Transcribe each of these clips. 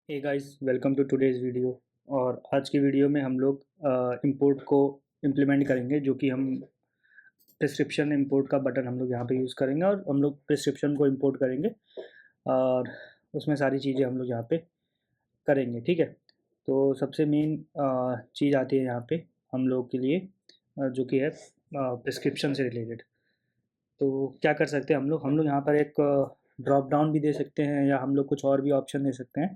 Hey guys, welcome to today's video. और आज की वीडियो में हम लोग इंपोर्ट को इम्प्लीमेंट करेंगे, जो कि हम प्रिस्क्रिप्शन इंपोर्ट का बटन हम लोग यहाँ पे यूज़ करेंगे और हम लोग प्रिस्क्रिप्शन को इंपोर्ट करेंगे और उसमें सारी चीज़ें हम लोग यहाँ पे करेंगे, ठीक है। तो सबसे मेन चीज़ आती है यहाँ पे हम लोग के लिए, जो कि है प्रिस्क्रिप्शन से रिलेटेड। तो क्या कर सकते हैं हम लोग यहाँ पर एक ड्रॉप डाउन भी दे सकते हैं, या हम लोग कुछ और भी ऑप्शन दे सकते हैं,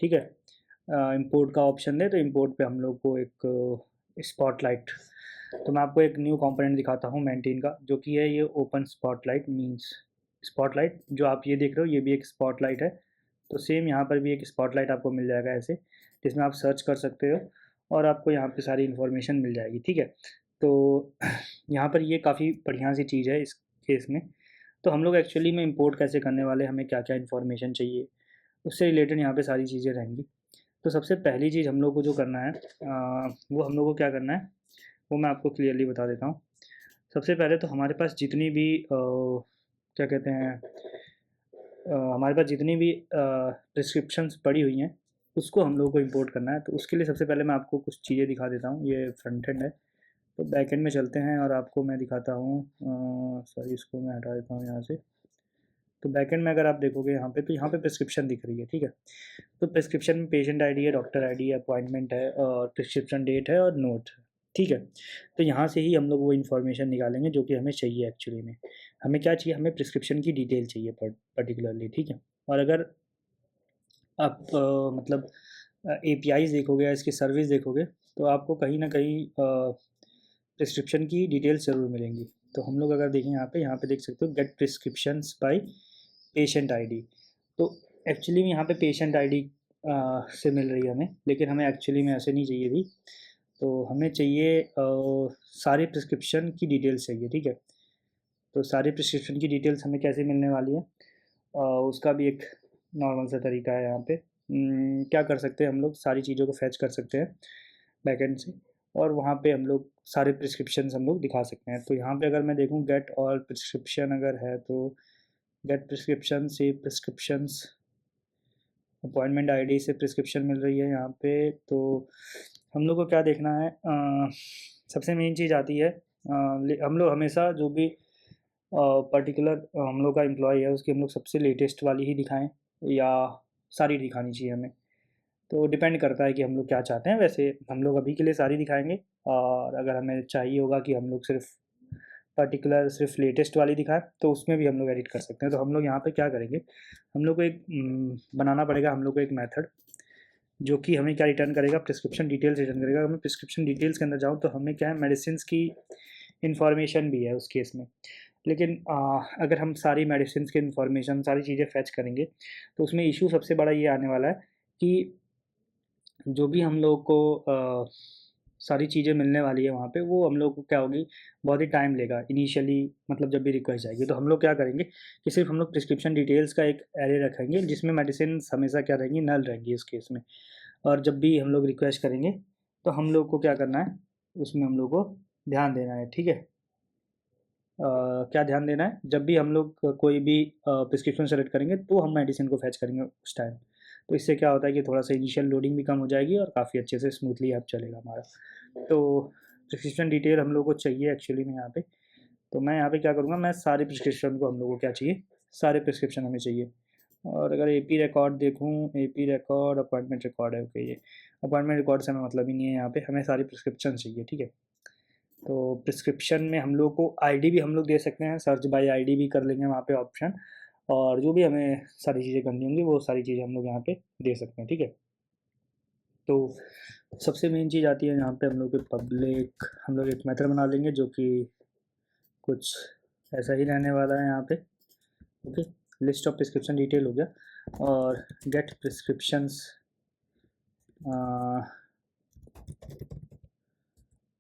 ठीक है। इंपोर्ट का ऑप्शन है, तो इंपोर्ट पे हम लोग को एक स्पॉटलाइट, तो मैं आपको एक न्यू कंपोनेंट दिखाता हूँ मेंटेन का, जो कि है ये ओपन स्पॉटलाइट मींस स्पॉटलाइट। जो आप ये देख रहे हो, ये भी एक स्पॉटलाइट है। तो सेम यहाँ पर भी एक स्पॉटलाइट आपको मिल जाएगा ऐसे, जिसमें आप सर्च कर सकते हो और आपको यहाँ पे सारी इन्फॉर्मेशन मिल जाएगी, ठीक है। तो यहाँ पर ये काफ़ी बढ़िया सी चीज़ है इस केस में। तो हम लोग एक्चुअली में इंपोर्ट कैसे करने वाले, हमें क्या क्या इन्फॉर्मेशन चाहिए, उससे रिलेटेड यहाँ पे सारी चीज़ें रहेंगी। तो सबसे पहली चीज़ हम लोग को जो करना है, वो हम लोग को क्या करना है, वो मैं आपको क्लियरली बता देता हूँ। सबसे पहले तो हमारे पास जितनी भी क्या कहते हैं, हमारे पास जितनी भी प्रिस्क्रिप्शंस पड़ी हुई हैं, उसको हम लोग को इंपोर्ट करना है। तो उसके लिए सबसे पहले मैं आपको कुछ चीज़ें दिखा देता हूँ। ये फ्रंट एंड है, तो बैक एंड में चलते हैं और आपको मैं दिखाता हूँ। सॉरी, इसको मैं हटा देता हूँ यहाँ से। तो बैकएंड में अगर आप देखोगे यहाँ पे, तो यहाँ पे प्रिस्क्रिप्शन दिख रही है, ठीक है। तो प्रिस्क्रिप्शन में पेशेंट आईडी है, डॉक्टर आईडी है, अपॉइंटमेंट है और प्रिस्क्रिप्शन डेट है और नोट है, ठीक है। तो यहाँ से ही हम लोग वो इन्फॉर्मेशन निकालेंगे जो कि हमें चाहिए एक्चुअली में। हमें क्या चाहिए, हमें प्रिस्क्रिप्शन की डिटेल चाहिए पर्टिकुलरली, ठीक है। और अगर आप मतलब एपीआईज़ देखोगे या इसकी सर्विस देखोगे, तो आपको कहीं न कहीं प्रिस्क्रिप्शन की डिटेल्स ज़रूर मिलेंगी। तो हम लोग अगर देखें यहाँ पे देख सकते हो, get prescriptions by patient ID. तो एक्चुअली में यहाँ पे पेशेंट आईडी से मिल रही है हमें, लेकिन हमें एक्चुअली में ऐसे नहीं चाहिए थी। तो हमें चाहिए सारे प्रिस्क्रिप्शन की डिटेल्स चाहिए, ठीक है। तो सारे प्रिस्क्रिप्शन की डिटेल्स हमें कैसे मिलने वाली है, उसका भी एक नॉर्मल सा तरीका है यहाँ पे। क्या कर सकते हैं, हम लोग सारी चीज़ों को फैच कर सकते हैं बैकएंड से, और वहाँ पे हम लोग सारे प्रिस्क्रिप्शंस हम लोग दिखा सकते हैं। तो यहाँ पे अगर मैं देखूँ गेट ऑल प्रिस्क्रिप्शन अगर है, तो गेट प्रिस्क्रिप्शन से प्रिस्क्रिप्शंस, अपॉइंटमेंट आईडी से प्रिस्क्रिप्शन मिल रही है यहाँ पे। तो हम लोग को क्या देखना है, सबसे मेन चीज़ आती है, हम लोग हमेशा जो भी पर्टिकुलर हम लोग का एम्प्लॉय है, उसकी हम लोग सबसे लेटेस्ट वाली ही दिखाएं, या सारी दिखानी चाहिए हमें। तो डिपेंड करता है कि हम लोग क्या चाहते हैं। वैसे हम लोग अभी के लिए सारी दिखाएंगे, और अगर हमें चाहिए होगा कि हम लोग सिर्फ पर्टिकुलर सिर्फ लेटेस्ट वाली दिखाएं, तो उसमें भी हम लोग एडिट कर सकते हैं। तो हम लोग यहाँ पे क्या करेंगे, हम लोग को एक बनाना पड़ेगा हम लोग को एक मेथड, जो कि हमें क्या रिटर्न करेगा, प्रिस्क्रिप्शन डिटेल्स रिटर्न करेगा। अगर मैं प्रिस्क्रिप्शन डिटेल्स के अंदर जाऊँ, तो हमें क्या है, मेडिसिन की इन्फॉर्मेशन भी है उस केस में। लेकिन अगर हम सारी मेडिसिन की इन्फॉर्मेशन सारी चीज़ें फैच करेंगे, तो उसमें इशू सबसे बड़ा ये आने वाला है कि जो भी हम लोग को सारी चीज़ें मिलने वाली है वहाँ पे, वो हम लोग को क्या होगी, बहुत ही टाइम लेगा इनिशियली। मतलब जब भी रिक्वेस्ट आएगी, तो हम लोग क्या करेंगे कि सिर्फ हम लोग प्रिस्क्रिप्शन डिटेल्स का एक एरे रखेंगे, जिसमें मेडिसिन हमेशा क्या रहेंगी, नल रहेंगी इस केस में। और जब भी हम लोग रिक्वेस्ट करेंगे, तो हम लोग को क्या करना है, उसमें हम लोग को ध्यान देना है, ठीक है। क्या ध्यान देना है, जब भी हम लोग कोई भी प्रिस्क्रिप्शन सेलेक्ट करेंगे, तो हम मेडिसिन को फैच करेंगे उस टाइम। तो इससे क्या होता है कि थोड़ा सा इनिशियल लोडिंग भी कम हो जाएगी और काफ़ी अच्छे से स्मूथली ऐप चलेगा हमारा। तो प्रिस्क्रिप्शन डिटेल हम लोग को चाहिए एक्चुअली में यहाँ पे। तो मैं यहाँ पे क्या करूँगा, मैं सारे प्रिस्क्रिप्शन को हम लोग को क्या चाहिए, सारे प्रिस्क्रिप्शन हमें चाहिए। और अगर एपी रिकॉर्ड देखूँ, एपी रिकॉर्ड अपॉइंटमेंट रिकॉर्ड है, ओके। ये अपॉइंटमेंट रिकॉर्ड से हमें मतलब ही नहीं है, यहाँ पे हमें सारी प्रिस्क्रिप्शन चाहिए, ठीक है। तो प्रिस्क्रिप्शन में हम लोग को आईडी भी हम लोग दे सकते हैं, सर्च बाय आईडी भी कर लेंगे वहाँ पे ऑप्शन। और जो भी हमें सारी चीज़ें करनी होंगी, वो सारी चीज़ें हम लोग यहाँ पे दे सकते हैं, ठीक है। तो सबसे मेन चीज़ आती है यहाँ पे, हम लोग के पब्लिक, हम लोग एक मेथड बना लेंगे जो कि कुछ ऐसा ही रहने वाला है यहाँ पे, okay. List of prescription detail हो गया, और गेट प्रिस्क्रिप्शंस,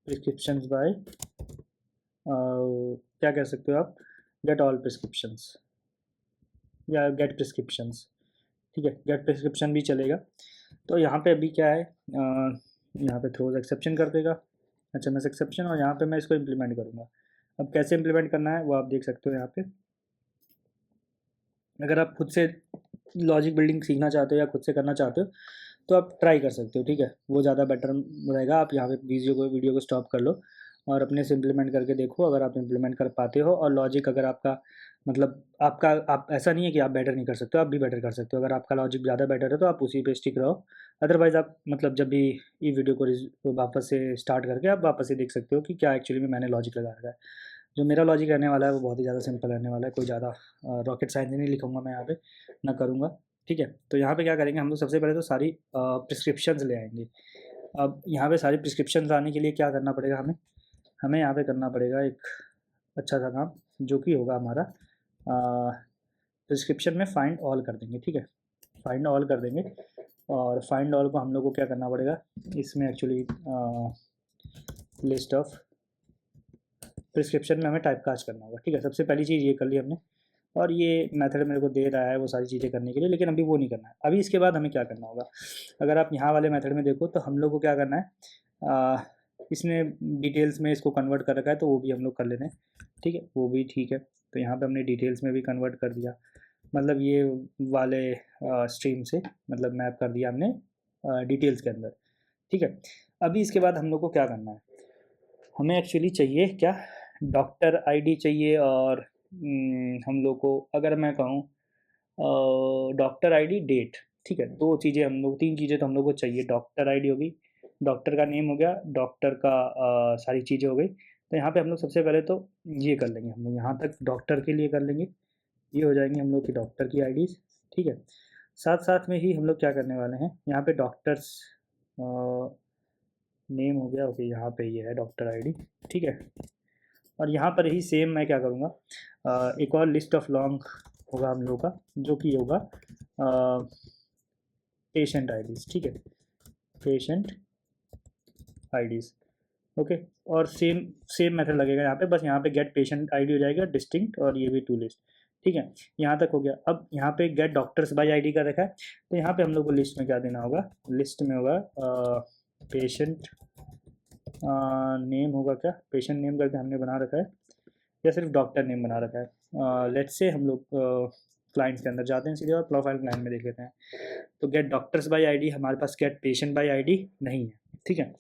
प्रिस्क्रिप्शंस बाय, क्या कह सकते हो आप, गेट ऑल प्रिस्क्रिप्शंस या गेट प्रिस्क्रिप्शंस, ठीक है। गेट प्रिस्क्रिप्शन भी चलेगा। तो यहाँ पे अभी क्या है, यहाँ पे थ्रोज एक्सेप्शन कर देगा, HMS एक्सेप्शन, और यहाँ पे मैं इसको इम्प्लीमेंट करूँगा। अब कैसे इम्प्लीमेंट करना है वो आप देख सकते हो यहाँ पे। अगर आप खुद से लॉजिक बिल्डिंग सीखना चाहते हो या खुद से करना चाहते हो तो आप ट्राई कर सकते हो, ठीक है, वो ज़्यादा बेटर रहेगा। आप यहाँ पे वीडियो को स्टॉप कर लो और अपने से इम्प्लीमेंट करके देखो, अगर आप इम्प्लीमेंट कर पाते हो। और लॉजिक अगर आपका मतलब आपका आप ऐसा नहीं है कि आप बेटर नहीं कर सकते हो, आप भी बेटर कर सकते हो। अगर आपका लॉजिक ज़्यादा बेटर है तो आप उसी पे स्टिक रहो। अदरवाइज़ आप मतलब जब भी ये वीडियो को वापस से स्टार्ट करके आप वापस से देख सकते हो कि क्या एक्चुअली में मैंने लॉजिक लगा रखा है। जो मेरा लॉजिक रहने वाला है वो बहुत ही ज़्यादा सिंपल रहने वाला है, कोई ज़्यादा रॉकेट साइंस नहीं लिखूँगा मैं यहाँ पे, ना करूँगा, ठीक है। तो यहाँ पे क्या करेंगे हम लोग, सबसे पहले तो सारी प्रिस्क्रिप्शंस ले आएंगे। अब यहाँ पे सारी प्रिस्क्रिप्शंस आने के लिए क्या करना पड़ेगा हमें, हमें यहाँ पे करना पड़ेगा एक अच्छा सा काम, जो कि होगा हमारा प्रिस्क्रिप्शन में फाइंड ऑल कर देंगे, ठीक है, फाइंड ऑल कर देंगे। और फाइंड ऑल को हम लोग को क्या करना पड़ेगा, इसमें एक्चुअली लिस्ट ऑफ प्रिस्क्रिप्शन में हमें टाइप कास्ट करना होगा, ठीक है। सबसे पहली चीज़ ये कर ली हमने, और ये मेथड मेरे को दे रहा है वो सारी चीज़ें करने के लिए, लेकिन अभी वो नहीं करना है। अभी इसके बाद हमें क्या करना होगा, अगर आप यहाँ वाले मेथड में देखो तो हम लोग को क्या करना है, इसने डिटेल्स में इसको कन्वर्ट कर रखा है तो वो भी हम लोग कर लेते हैं, ठीक है, वो भी ठीक है। तो यहाँ पे हमने डिटेल्स में भी कन्वर्ट कर दिया, मतलब ये वाले स्ट्रीम से मतलब मैप कर दिया हमने डिटेल्स के अंदर, ठीक है। अभी इसके बाद हम लोग को क्या करना है, हमें एक्चुअली चाहिए क्या, डॉक्टर आईडी चाहिए। और हम लोग को अगर मैं कहूँ डॉक्टर आईडी डेट, ठीक है, दो चीज़ें हम लोग, तीन चीज़ें तो हम लोग को चाहिए। डॉक्टर आईडी होगी, डॉक्टर का नेम हो गया, डॉक्टर का सारी चीज़ें हो गई। तो यहाँ पे हम लोग सबसे पहले तो ये कर लेंगे, हम लोग यहाँ तक डॉक्टर के लिए कर लेंगे, ये हो जाएंगे हम लोग की डॉक्टर की आईडीज़, ठीक है। साथ साथ में ही हम लोग क्या करने वाले हैं, यहाँ पे डॉक्टर्स नेम हो गया, ओके, यहाँ पे ये है डॉक्टर आईडी, ठीक है। और यहाँ पर ही सेम मैं क्या करूँगा, एक और लिस्ट ऑफ लॉन्ग होगा हम लोग का, जो कि होगा पेशेंट आईडीज़, ठीक है, पेशेंट आईडीज़, ओके। और सेम सेम मेथड लगेगा यहाँ पे, बस यहाँ पे गेट पेशेंट आईडी हो जाएगा डिस्टिंक्ट, और ये भी टू लिस्ट, ठीक है। यहाँ तक हो गया। अब यहाँ पे गेट डॉक्टर्स बाय आईडी का रखा है, तो यहाँ पे हम लोग को लिस्ट में क्या देना होगा, लिस्ट में होगा पेशेंट नेम होगा, क्या पेशेंट नेम करके हमने बना रखा है या सिर्फ डॉक्टर नेम बना रखा है। लेट्स से हम लोग क्लाइंट्स के अंदर जाते हैं सीधे और प्रोफाइल क्लाइंट में देख लेते हैं। तो गेट डॉक्टर्स बाय आईडी, हमारे पास गेट पेशेंट बाय आईडी नहीं है, ठीक है,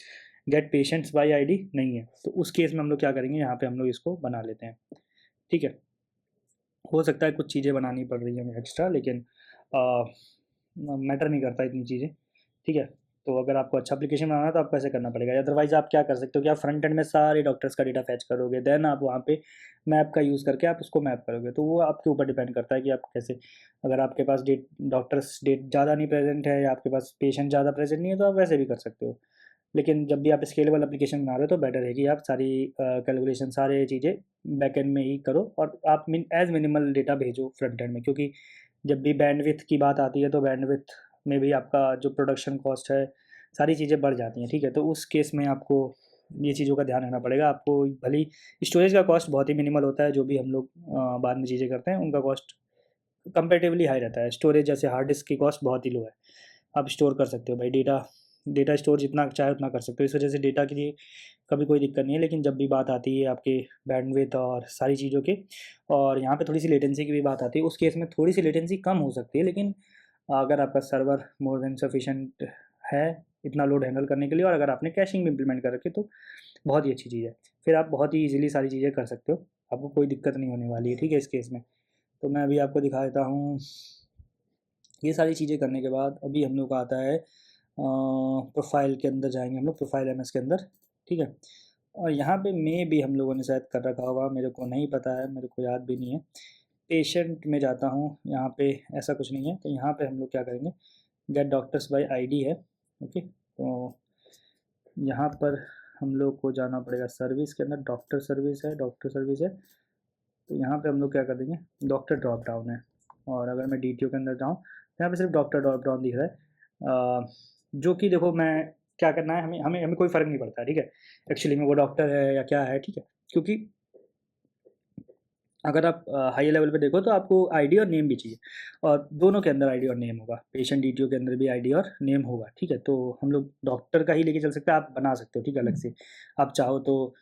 गेट पेशेंट्स बाय आईडी नहीं है। तो उस केस में हम लोग क्या करेंगे, यहाँ पे हम लोग इसको बना लेते हैं, ठीक है। हो सकता है कुछ चीज़ें बनानी पड़ रही है हमें एक्स्ट्रा, लेकिन मैटर नहीं करता इतनी चीज़ें, ठीक है। तो अगर आपको अच्छा एप्लीकेशन बनाना है तो आपको ऐसे करना पड़ेगा। अदरवाइज़ आप क्या कर सकते हो कि आप फ्रंट एंड में सारे डॉक्टर्स का डेटा फैच करोगे, देन आप वहाँ पे मैप का यूज़ करके आप उसको मैप करोगे। तो वो आपके ऊपर डिपेंड करता है कि आप कैसे, अगर आपके पास डॉक्टर्स डेट ज़्यादा नहीं प्रेजेंट है या आपके पास पेशेंट ज़्यादा प्रेजेंट नहीं है तो आप वैसे भी कर सकते हो। लेकिन जब भी आप स्केलेबल एप्लीकेशन बना रहे हो तो बेटर है कि आप सारी कैलकुलेशन सारे चीज़ें बैक एंड में ही करो, और आप मिनिमल डेटा भेजो फ्रंट एंड में, क्योंकि जब भी बैंडविड्थ की बात आती है तो बैंडविड्थ में भी आपका जो प्रोडक्शन कॉस्ट है सारी चीज़ें बढ़ जाती हैं, ठीक है। तो उस केस में आपको ये चीज़ों का ध्यान रखना पड़ेगा। आपको भले ही स्टोरेज का कॉस्ट बहुत ही मिनिमल होता है, जो भी हम लोग बाद में चीज़ें करते हैं उनका कॉस्ट कंपेरेटिवली हाई रहता है। स्टोरेज जैसे हार्ड डिस्क की कॉस्ट बहुत ही लो है, आप स्टोर कर सकते हो भाई, डेटा डेटा स्टोर जितना चाहे उतना कर सकते हो, इस वजह से डेटा के लिए कभी कोई दिक्कत नहीं है। लेकिन जब भी बात आती है आपके बैंडविड्थ और सारी चीज़ों के, और यहाँ पे थोड़ी सी लेटेंसी की भी बात आती है, उस केस में थोड़ी सी लेटेंसी कम हो सकती है। लेकिन अगर आपका सर्वर मोर देन सफिशेंट है इतना लोड हैंडल करने के लिए, और अगर आपने कैशिंग भी इम्प्लीमेंट कर रखी तो बहुत ही अच्छी चीज़ है, फिर आप बहुत ही ईजिली सारी चीज़ें कर सकते हो, आपको कोई दिक्कत नहीं होने वाली है, ठीक है, इस केस में। तो मैं अभी आपको दिखा देता हूँ। ये सारी चीज़ें करने के बाद अभी हम लोग का आता है प्रोफाइल के अंदर जाएंगे हम लोग, प्रोफाइल एमएस के अंदर, ठीक है। और यहाँ पे मे भी हम लोगों ने शायद कर रखा होगा, मेरे को नहीं पता है, मेरे को याद भी नहीं है। पेशेंट में जाता हूँ, यहाँ पे ऐसा कुछ नहीं है, तो यहाँ पे हम लोग क्या करेंगे, गेट डॉक्टर्स बाय आईडी है, ओके। तो यहाँ पर हम लोग को जाना पड़ेगा सर्विस के अंदर, डॉक्टर सर्विस है, डॉक्टर सर्विस है। तो यहाँ पे हम लोग क्या कर देंगे, डॉक्टर ड्रॉप डाउन है। और अगर मैं डीटीओ के अंदर जाऊँ तो यहाँ पे सिर्फ डॉक्टर ड्रॉप डाउन दिख रहा है, जो कि देखो मैं क्या करना है, हमें हमें हमें कोई फ़र्क नहीं पड़ता, ठीक है, एक्चुअली में वो डॉक्टर है या क्या है, ठीक है। क्योंकि अगर आप हाई लेवल पे देखो तो आपको आईडी और नेम भी चाहिए, और दोनों के अंदर आईडी और नेम होगा, पेशेंट डीटीओ के अंदर भी आईडी और नेम होगा, ठीक है। तो हम लोग डॉक्टर का ही लेके चल सकते हैं, आप बना सकते हो, ठीक है, अलग से। आप चाहो तो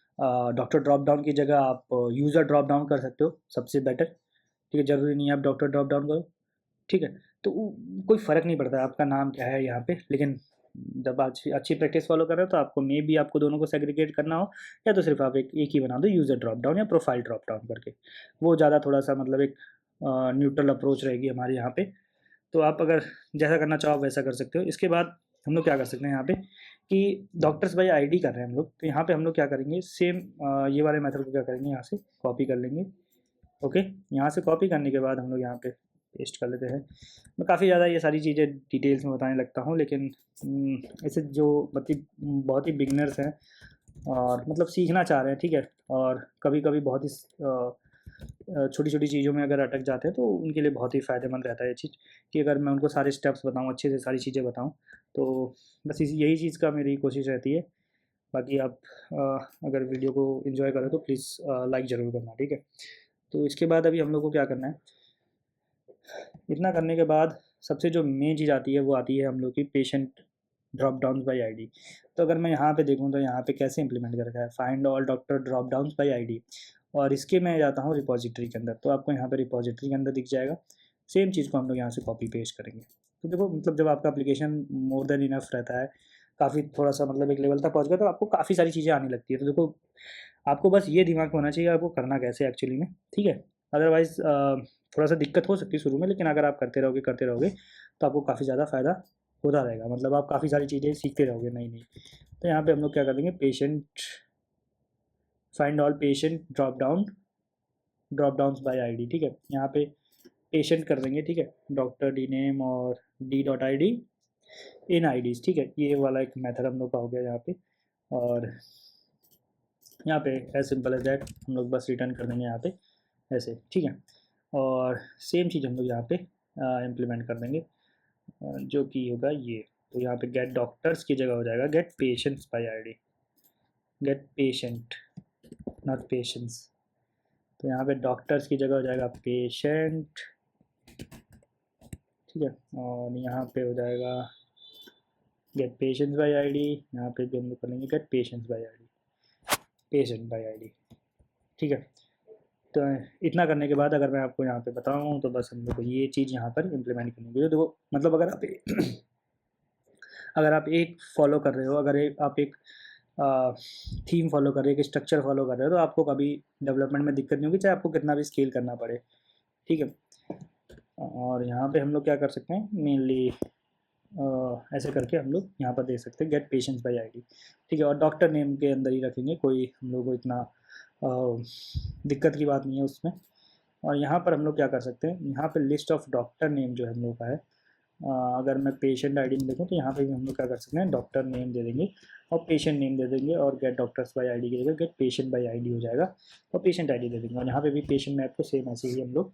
डॉक्टर ड्रॉप डाउन की जगह आप यूज़र ड्रॉप डाउन कर सकते हो, सबसे बेटर, ठीक है, ज़रूरी नहीं है आप डॉक्टर ड्रॉप डाउन करो, ठीक है। तो कोई फ़र्क नहीं पड़ता आपका नाम क्या है यहाँ पे, लेकिन जब अच्छी अच्छी प्रैक्टिस फॉलो कर रहे हो तो आपको मे बी आपको दोनों को सेग्रीगेट करना हो, या तो सिर्फ आप एक ही बना दो, यूज़र ड्रॉप डाउन या प्रोफाइल ड्रॉप डाउन करके। वो ज़्यादा थोड़ा-सा मतलब एक न्यूट्रल अप्रोच रहेगी हमारे यहाँ पे। तो आप अगर जैसा करना चाहो वैसा कर सकते हो। इसके बाद हम लोग क्या कर सकते हैं यहाँ पे कि डॉक्टर्स बाय आईडी कर रहे हैं हम लोग, तो यहाँ पे हम लोग क्या करेंगे, सेम ये वाले मेथड को क्या करेंगे, यहाँ से कॉपी कर लेंगे। ओके, यहाँ से कॉपी करने के बाद हम लोग यहाँ पे पेस्ट कर लेते हैं। मैं काफ़ी ज़्यादा ये सारी चीज़ें डिटेल्स में बताने लगता हूँ, लेकिन ऐसे जो मतलब बहुत ही बिगिनर्स हैं और मतलब सीखना चाह रहे हैं, ठीक है, और कभी-कभी बहुत ही छोटी-छोटी चीज़ों में अगर अटक जाते हैं तो उनके लिए बहुत ही फ़ायदेमंद रहता है ये चीज़, कि अगर मैं उनको सारे स्टेप्स बताऊँ, अच्छे से सारी चीज़ें बताऊँ। तो बस इसी यही चीज़ का मेरी कोशिश रहती है। बाकी आप अगर वीडियो को एंजॉय करें तो प्लीज़ लाइक ज़रूर करना, ठीक है। तो इसके बाद अभी हम लोग को क्या करना है, इतना करने के बाद सबसे जो मेन चीज़ आती है वो आती है हम लोग की patient drop downs bye ID. तो अगर मैं यहाँ पे देखूँ तो यहाँ पे कैसे इम्प्लीमेंट कर रखा है, find all doctor drop downs bye ID, और इसके मैं जाता हूँ रिपॉजिटरी के अंदर, तो आपको यहाँ पे रिपॉजिटरी के अंदर दिख जाएगा। सेम चीज़ को हम लोग यहाँ से कॉपी पेस्ट करेंगे। तो देखो मतलब जब आपका एप्लीकेशन मोर देन इनफ रहता है, काफ़ी थोड़ा-सा मतलब एक लेवल तक पहुँच गया तो आपको काफ़ी सारी चीज़ें आने लगती है। तो देखो आपको बस ये दिमाग में होना चाहिए आपको करना कैसे है एक्चुअली में, ठीक है? अदरवाइज़ थोड़ा-सा दिक्कत हो सकती है शुरू में, लेकिन अगर आप करते रहोगे तो आपको काफ़ी ज़्यादा फ़ायदा होता रहेगा। मतलब आप काफ़ी सारी चीज़ें सीखते रहोगे नई-नई। तो यहाँ पे हम लोग क्या कर देंगे, patient find all patient drop downs bye ID, ठीक है? यहाँ पे पेशेंट कर देंगे, ठीक है? डॉक्टर डी नेम और D dot I D in IDs, ठीक है? ये वाला एक मेथड हम लोग का हो गया यहाँ पे। और यहाँ पे एज सिंपल एज दैट हम लोग बस रिटर्न कर देंगे यहाँ पे ऐसे, ठीक है। और सेम चीज़ हम लोग यहाँ पे इम्प्लीमेंट कर देंगे, जो कि होगा ये। तो यहाँ पे गेट डॉक्टर्स की जगह हो जाएगा get patients by ID, get patient not patients. तो यहाँ पे डॉक्टर्स की जगह हो जाएगा पेशेंट, ठीक है। और यहाँ पे हो जाएगा गेट पेशेंट्स बाय आईडी, यहाँ पे भी हम लोग कर लेंगे get patients by ID, patient by ID, ठीक है। तो इतना करने के बाद अगर मैं आपको यहाँ पे बताऊँ तो बस हम लोग को ये चीज़ यहाँ पर इम्प्लीमेंट करनी है। देखो मतलब अगर आप अगर आप एक फॉलो कर रहे हो, अगर आप एक थीम फॉलो कर रहे हो, एक स्ट्रक्चर फॉलो कर रहे हो, तो आपको कभी डेवलपमेंट में दिक्कत नहीं होगी, चाहे आपको कितना भी स्केल करना पड़े, ठीक है। और यहाँ पे हम लोग क्या कर सकते हैं, मेनली ऐसे करके हम लोग यहाँ पर दे सकते हैं गेट पेशेंट्स बाय आईडी, ठीक है। और डॉक्टर नेम के अंदर ही रखेंगे, कोई हम लोग को इतना दिक्कत की बात नहीं है उसमें। और यहाँ पर हम लोग क्या कर सकते हैं, यहाँ पे लिस्ट ऑफ डॉक्टर नेम जो हम लोग का है, अगर मैं पेशेंट आईडी में देखूँ तो यहाँ पे भी हम लोग क्या कर सकते हैं, डॉक्टर नेम दे देंगे और पेशेंट नेम दे देंगे, और गेट डॉक्टर्स बाय आईडी की जगह गेट पेशेंट बाय आईडी हो जाएगा, और पेशेंट आईडी दे देंगे। और यहाँ पे भी पेशेंट मैप को सेम ऐसे ही हम लोग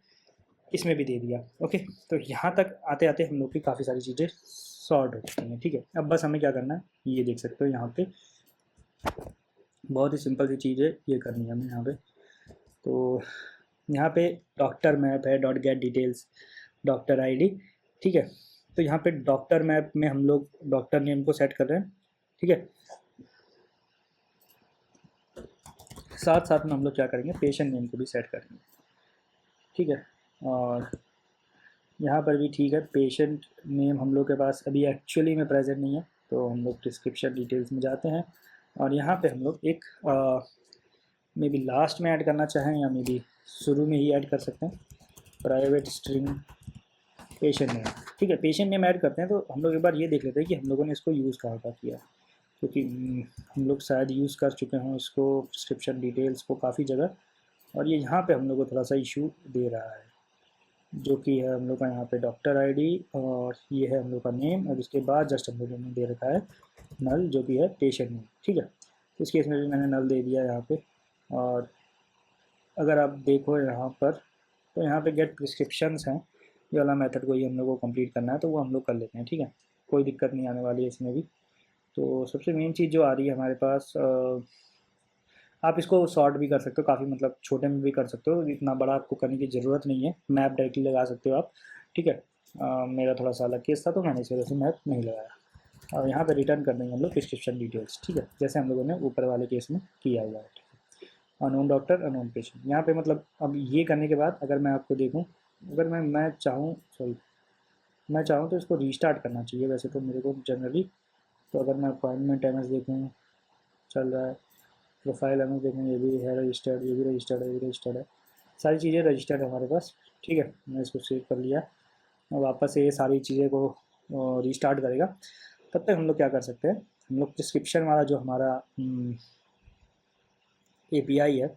इसमें भी दे दिया। ओके, तो यहाँ तक आते आते हम लोग की काफ़ी सारी चीज़ें सॉर्ट हो चुकी हैं, ठीक है। अब बस हमें क्या करना है, ये देख सकते हो यहाँ पे बहुत ही सिंपल सी चीज़ है, ये करनी है हमें यहाँ पे। तो यहाँ पे डॉक्टर मैप है, dot gate details doctor ID, ठीक है। तो यहाँ पे डॉक्टर मैप में हम लोग डॉक्टर नेम को सेट कर रहे हैं, ठीक है। साथ साथ में हम लोग क्या करेंगे, पेशेंट नेम को भी सेट करेंगे, ठीक है। और यहाँ पर भी ठीक है, पेशेंट नेम हम लोग के पास अभी एक्चुअली में प्रेजेंट नहीं है, तो हम लोग डिस्क्रिप्शन डिटेल्स में जाते हैं और यहाँ पे हम लोग एक मे बी लास्ट में ऐड करना चाहें या मे बी शुरू में ही ऐड कर सकते हैं, प्राइवेट स्ट्रिंग पेशेंट नेम, ठीक है। पेशेंट नेम ऐड करते हैं तो हम लोग एक बार ये देख लेते हैं कि हम लोगों ने इसको यूज़ कहाँ का किया, क्योंकि हम लोग शायद यूज़ कर चुके हों इसको प्रिस्क्रिप्शन डिटेल्स को काफ़ी जगह, और ये यहाँ पे हम लोग को थोड़ा सा इशू दे रहा है, जो कि है हम लोग का यहाँ पे डॉक्टर आईडी, और ये है हम लोग का नेम, और इसके बाद जस्ट हम लोगों ने दे रखा है नल, जो कि है पेशेंट नेम, ठीक है। तो इस केस में भी मैंने नल दे दिया यहाँ पे। और अगर आप देखो यहाँ पर, तो यहाँ पे गेट प्रिस्क्रिप्शंस हैं, ये वाला मेथड को ही हम लोग को कंप्लीट करना है, तो वो हम लोग कर लेते हैं, ठीक है। कोई दिक्कत नहीं आने वाली है इसमें भी। तो सबसे मेन चीज़ जो आ रही है हमारे पास, आप इसको शॉर्ट भी कर सकते हो, काफ़ी मतलब छोटे में भी कर सकते हो, इतना बड़ा आपको करने की ज़रूरत नहीं है। मैप डायरेक्टली लगा सकते हो आप, ठीक है। मेरा थोड़ा सा अलग केस था तो मैंने इस वजह से मैप नहीं लगाया। और यहाँ पे रिटर्न कर देंगे हम लोग प्रिस्क्रिप्शन डिटेल्स, ठीक है, जैसे हम लोगों ने ऊपर वाले केस में किया हुआ है। अननोन डॉक्टर अननोन पेशेंट, यहाँ पे मतलब अब ये करने के बाद अगर मैं आपको देखूँ, अगर मैं चाहूँ, सॉरी मैं चाहूँ तो इसको रीस्टार्ट करना चाहिए वैसे तो मेरे को जनरली। तो अगर मैं अपॉइंटमेंट एम एस देखूँ चल रहा है, प्रोफाइल एम एस देखें ये भी है रजिस्टर्ड, ये भी रजिस्टर्ड है, ये भी रजिस्टर्ड है, सारी चीज़ें रजिस्टर्ड है हमारे पास। ठीक है, मैं इसको सेव कर लिया। और वापस से ये सारी चीज़ें को रीस्टार्ट करेगा। तब तक हम लोग क्या कर सकते हैं, हम लोग प्रिस्क्रिप्शन वाला जो हमारा एपीआई है,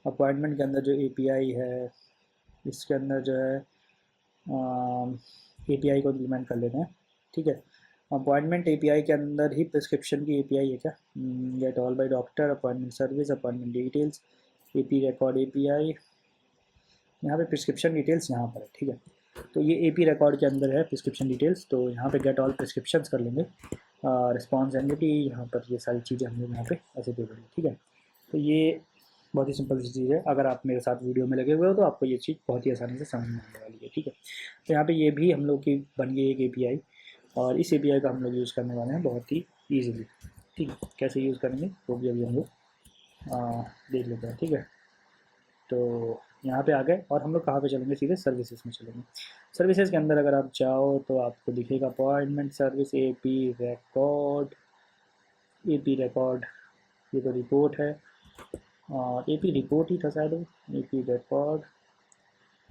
अपॉइंटमेंट के अंदर जो एपीआई है, इसके अंदर जो है एपीआई को इम्प्लीमेंट कर लेते हैं। ठीक है, अपॉइंटमेंट एपीआई के अंदर ही प्रिस्क्रिप्शन की एपीआई है क्या, get all by doctor, appointment service, appointment details, AP record API, यहाँ पे प्रिस्क्रिप्शन डिटेल्स यहाँ पर है। ठीक है, तो ये एपी रिकॉर्ड के अंदर है प्रिस्क्रिप्शन डिटेल्स, तो यहाँ पे गेट ऑल प्रिस्क्रिप्शंस कर लेंगे। रिस्पॉन्स एंटिटी यहाँ पर ये सारी चीज़ें हम लोग यहाँ पे ऐसे दे देंगे। ठीक है, तो ये बहुत ही सिंपल सी चीज़ है। अगर आप मेरे साथ वीडियो में लगे हुए हो तो आपको ये चीज़ बहुत ही आसानी से समझ में आने वाली है। ठीक है, तो यहाँ पे ये भी हम लोग की बन गई एक एपीआई, और इस एपीआई का हम लोग यूज़ करने वाले हैं बहुत ही ईजिली। ठीक है, कैसे यूज़ करेंगे वो भी अभी हम लोग देख लेते हैं। ठीक है, तो यहाँ पे आ गए और हम लोग कहाँ पे चलेंगे, सीधे सर्विसेज में चलेंगे। सर्विसेज के अंदर अगर आप जाओ तो आपको दिखेगा अपॉइंटमेंट सर्विस, एपी रिकॉर्ड, ये तो रिपोर्ट है, और एपी रिपोर्ट ही था शायद वो, एपी रिकॉर्ड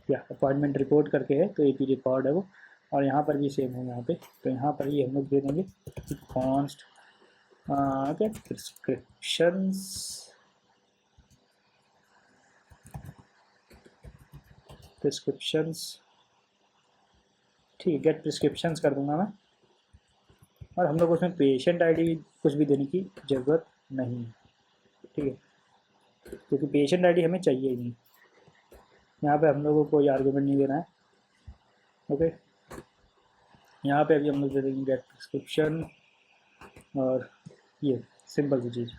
या अपॉइंटमेंट रिपोर्ट करके है, तो एपी रिकॉर्ड है वो। और यहाँ पर भी सेम है यहाँ पे, तो यहाँ पर ही हम लोग दे देंगे कॉन्स्ट गेट प्रिस्क्रिप्शंस। ठीक है, गेट प्रिस्क्रिप्शंस कर दूंगा मैं, और हम लोग उसमें पेशेंट आईडी कुछ भी देने की ज़रूरत नहीं है। ठीक है, क्योंकि पेशेंट आईडी हमें चाहिए ही नहीं, यहाँ पे हम लोगों को कोई आर्गूमेंट नहीं देना है। ओके, यहाँ पे अभी हम लोग दे देंगे गेट प्रिस्क्रिप्शन, और ये सिंपल सी चीज़।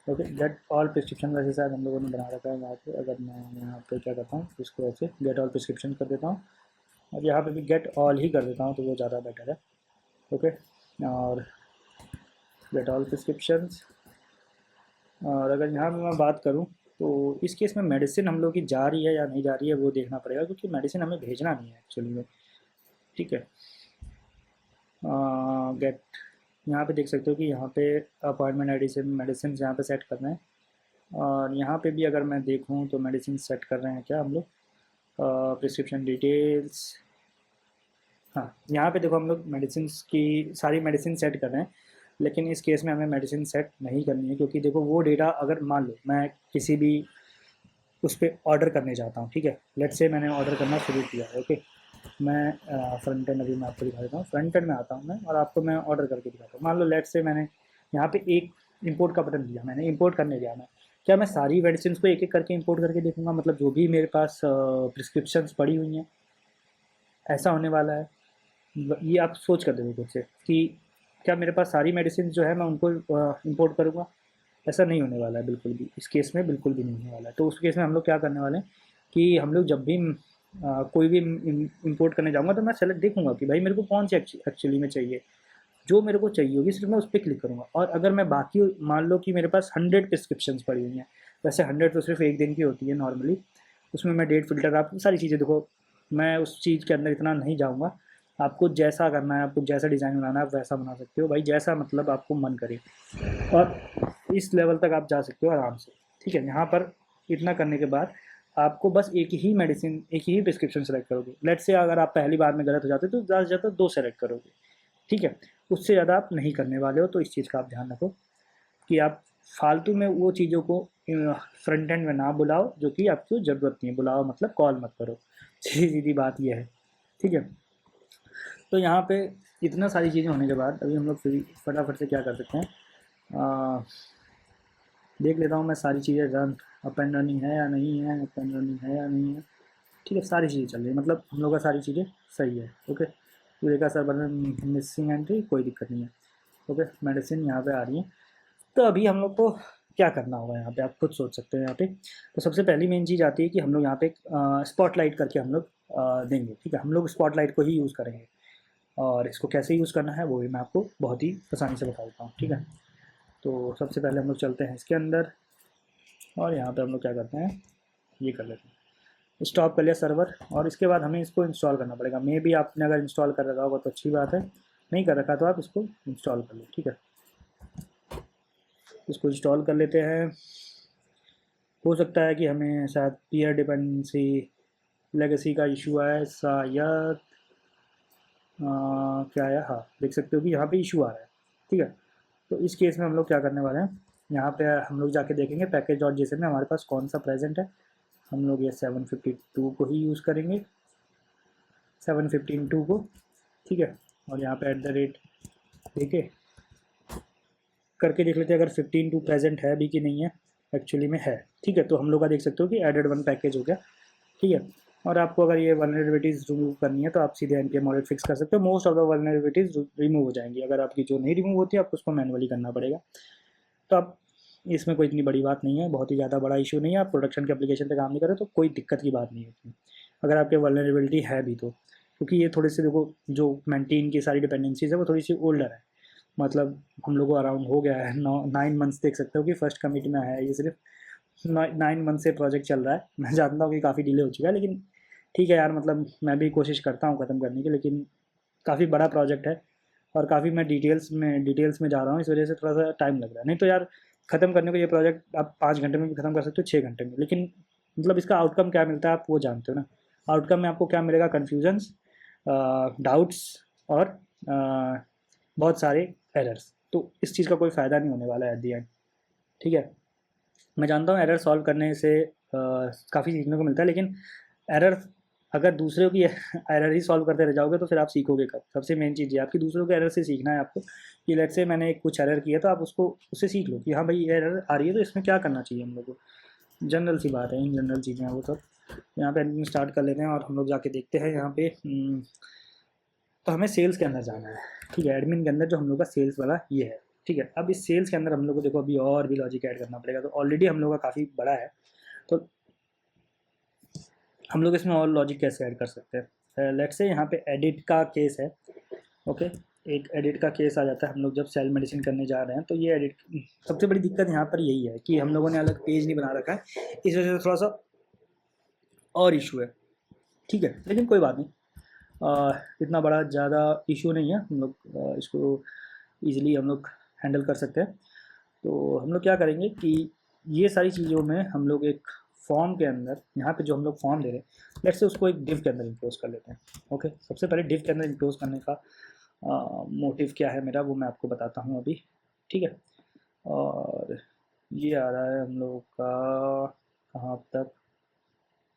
ओके, गेट ऑल प्रिस्क्रिप्शन वैसे शायद हम लोगों ने बना रखा है यहाँ पे। अगर मैं यहाँ पे क्या करता हूँ, इसको ऐसे गेट ऑल प्रिस्क्रिप्शन कर देता हूँ, और यहाँ पे भी गेट ऑल ही कर देता हूँ, तो वो ज़्यादा बेटर है। ओके, और गेट ऑल प्रिस्क्रिप्शंस। और अगर यहाँ पे मैं बात करूँ तो इस केस में मेडिसिन हम लोग की जा रही है या नहीं जा रही है वो देखना पड़ेगा, क्योंकि मेडिसिन हमें भेजना नहीं है एक्चुअली में। ठीक है, गेट, यहाँ पे देख सकते हो कि यहाँ पे अपॉइंटमेंट आईडी से मेडिसिन यहाँ पे सेट करना है, और यहाँ पे भी अगर मैं देखूँ तो मेडिसिन सेट कर रहे हैं क्या हम लोग, प्रिस्क्रिप्शन डिटेल्स। हाँ, यहाँ पे देखो हम लोग मेडिसिन की सारी मेडिसिन सेट कर रहे हैं, लेकिन इस केस में हमें मेडिसिन सेट नहीं करनी है, क्योंकि देखो वो डेटा अगर मान लो मैं किसी भी उस पर ऑर्डर करने जाता हूँ। ठीक है, लेट से मैंने ऑर्डर करना शुरू किया है। ओके, मैं फ्रंट एंड अभी मैं आपको दिखा देता हूँ, फ्रंट एंड में आता हूँ मैं और आपको मैं ऑर्डर करके दिखाता हूँ। मान लो लेट से मैंने यहाँ पे एक इंपोर्ट का बटन दिया, मैंने इंपोर्ट करने गया मैं, क्या मैं सारी मेडिसिन को एक एक करके इंपोर्ट करके देखूंगा, मतलब जो भी मेरे पास प्रिस्क्रिप्शंस पड़ी हुई हैं, ऐसा होने वाला है। ये आप सोच कर देखो खुद से कि क्या मेरे पास सारी मेडिसिन जो है मैं उनको इंपोर्ट करूँगा, ऐसा नहीं होने वाला है बिल्कुल भी, इस केस में बिल्कुल भी नहीं होने वाला है। तो उस केस में हम लोग क्या करने वाले हैं कि हम लोग जब भी कोई भी इंपोर्ट करने जाऊँगा तो मैं सेलेक्ट देखूंगा कि भाई मेरे को कौन सी एक्चुअली में चाहिए, जो मेरे को चाहिए होगी सिर्फ मैं उस पर क्लिक करूँगा। और अगर मैं बाकी मान लो कि मेरे पास 100 प्रिस्क्रिप्शंस पड़ी हुई हैं, वैसे 100 तो सिर्फ एक दिन की होती है नॉर्मली, उसमें मैं डेट फिल्टर आप सारी चीज़ें देखो, मैं उस चीज़ के अंदर इतना नहीं जाऊँगा। आपको जैसा करना है, आपको जैसा डिज़ाइन बनाना है आप वैसा बना सकते हो भाई, जैसा मतलब आपको मन करे, और इस लेवल तक आप जा सकते हो आराम से। ठीक है, यहाँ पर इतना करने के बाद आपको बस एक ही मेडिसिन, एक ही प्रिस्क्रिप्शन सेलेक्ट करोगे। लेट से अगर आप पहली बार में गलत हो जाते तो ज़्यादा से ज़्यादा 2 सेलेक्ट करोगे। ठीक है, उससे ज़्यादा आप नहीं करने वाले हो, तो इस चीज़ का आप ध्यान रखो कि आप फालतू में वो चीज़ों को फ्रंट एंड में ना बुलाओ जो कि आपको ज़रूरत नहीं है। बुलाओ मतलब कॉल मत करो, सीधी सीधी बात यह है। ठीक है, तो यहाँ पे इतना सारी चीज़ें होने के बाद अभी हम लोग फिर फटाफट से क्या कर सकते हैं, देख लेता हूँ मैं सारी चीज़ें रन अप एंड रनिंग है या नहीं है, अप एंड रनिंग है या नहीं है। ठीक है, सारी चीज़ें चल रही है, मतलब हम लोग का सारी चीज़ें सही है। Okay, eureka sir button missing entry, कोई दिक्कत नहीं है। ओके, मेडिसिन यहाँ पे आ रही है। तो अभी हम लोग को क्या करना होगा यहाँ पे, आप खुद सोच सकते हैं यहाँ पे। तो सबसे पहली मेन चीज़ आती है कि हम लोग यहाँ पे स्पॉटलाइट करके हम लोग देंगे। ठीक है, हम लोग स्पॉटलाइट को ही यूज़ करेंगे, और इसको कैसे यूज़ करना है वो भी मैं आपको बहुत ही आसानी से बता देता हूँ। ठीक है, तो सबसे पहले हम लोग चलते हैं इसके अंदर, और यहाँ पे हम लोग क्या करते हैं, ये कर लेते हैं। स्टॉप कर लिया सर्वर, और इसके बाद हमें इसको इंस्टॉल करना पड़ेगा। मे भी आपने अगर इंस्टॉल कर रखा होगा तो अच्छी बात है, नहीं कर रखा तो आप इसको इंस्टॉल कर लो, ठीक है। इसको इंस्टॉल कर लेते हैं। हो सकता है कि हमें शायद पीयर डिपेंडेंसी लेगेसी का इशू आया शायद। क्या आया, हाँ देख सकते हो कि यहाँ पे इशू आ रहा है, ठीक है। तो इस केस में हम लोग क्या करने वाले हैं, यहाँ पे हम लोग जाके देखेंगे पैकेज डॉट जेसन में हमारे पास कौन सा प्रेजेंट है। हम लोग ये 752 को ही यूज़ करेंगे, 752 को, ठीक है। और यहाँ पे @ ठीक है, करके देख लेते हैं अगर 15 प्रेजेंट है भी कि नहीं है। एक्चुअली में है, ठीक है। तो हम लोग का देख सकते हो कि एडेड 1 पैकेज हो गया, ठीक है। और आपको अगर ये वल्नरेबिलिटीज़ रिमूव करनी है तो आप सीधे npm ऑडिट फिक्स कर सकते हो। Most of the vulnerabilities remove हो जाएंगी। अगर आपकी जो नहीं रिमूव होती है आपको उसको मैनुअली करना पड़ेगा। तो आप, इसमें कोई इतनी बड़ी बात नहीं है, बहुत ही ज़्यादा बड़ा इशू नहीं है। आप प्रोडक्शन के एप्लीकेशन पे काम नहीं करें तो कोई दिक्कत की बात नहीं होती अगर आपके वल्नरेबिलिटी है भी तो, क्योंकि ये थोड़े से देखो जो मेंटेन की सारी डिपेंडेंसीज है वो थोड़ी सी ओल्डर है। मतलब हम लोग को अराउंड हो गया है 9 मंथ्स, देख सकते हो कि फर्स्ट कमिट में है ये सिर्फ 9 मंथ से प्रोजेक्ट चल रहा है। मैं जानता हूँ कि काफ़ी डिले हो चुका है, लेकिन ठीक है यार, मतलब मैं भी कोशिश करता हूँ ख़त्म करने की, लेकिन काफ़ी बड़ा प्रोजेक्ट है और काफ़ी मैं डिटेल्स में जा रहा हूँ, इस वजह से थोड़ा सा टाइम लग रहा है। नहीं तो यार ख़त्म करने को ये प्रोजेक्ट आप 5 घंटे में भी ख़त्म कर सकते हो, 6 घंटे में। लेकिन मतलब इसका आउटकम क्या मिलता है आप वो जानते हो ना। आउटकम में आपको क्या मिलेगा, कन्फ्यूजन्स, डाउट्स और बहुत सारे एरर्स। तो इस चीज़ का कोई फ़ायदा नहीं होने वाला है एट दी एंड, ठीक है। मैं जानता हूँ एरर सॉल्व करने से काफ़ी सीखने को मिलता है, लेकिन एरर, अगर दूसरों की एरर ही सॉल्व करते रह जाओगे तो फिर आप सीखोगे कब। सबसे मेन चीज़ ये आपकी दूसरों के एरर से सीखना है आपको, कि लेट्स से मैंने कुछ एरर किया तो आप उसको उससे सीख लो कि हाँ भाई ये एरर आ रही है तो इसमें क्या करना चाहिए हम लोग को। जनरल सी बात है, इन जनरल चीज़ें हैं वो सब। यहाँ पे एडमिन स्टार्ट कर लेते हैं और हम लोग जाके देखते हैं यहाँ पे। तो हमें सेल्स के अंदर जाना है, ठीक है। एडमिन के अंदर जो हम लोग का सेल्स वाला ये है, ठीक है। अब इस सेल्स के अंदर हम लोग को देखो अभी और भी लॉजिक ऐड करना पड़ेगा। तो ऑलरेडी हम लोग का काफ़ी बड़ा है, तो हम लोग इसमें और लॉजिक कैसे ऐड कर सकते हैं। लेट्स से यहाँ पे एडिट का केस है, ओके। एक एडिट का केस आ जाता है हम लोग जब सेल मेडिसिन करने जा रहे हैं। तो ये एडिट, सबसे बड़ी दिक्कत यहाँ पर यही है कि हम लोगों ने अलग पेज नहीं बना रखा है, इस वजह से थोड़ा सा और इशू है, ठीक है। लेकिन कोई बात नहीं, इतना बड़ा ज़्यादा इशू नहीं है। हम लोग इसको ईज़िली हम लोग हैंडल कर सकते हैं। तो हम लोग क्या करेंगे कि ये सारी चीज़ों में हम लोग एक फॉर्म के अंदर, यहाँ पे जो हम लोग फॉर्म दे रहे हैं लेट्स से उसको एक डिव के अंदर इम्पोज कर लेते हैं, ओके। सबसे पहले डिव के अंदर इम्पोज करने का मोटिव क्या है मेरा वो मैं आपको बताता हूँ अभी, ठीक है। और ये आ रहा है हम लोग का कहाँ तक,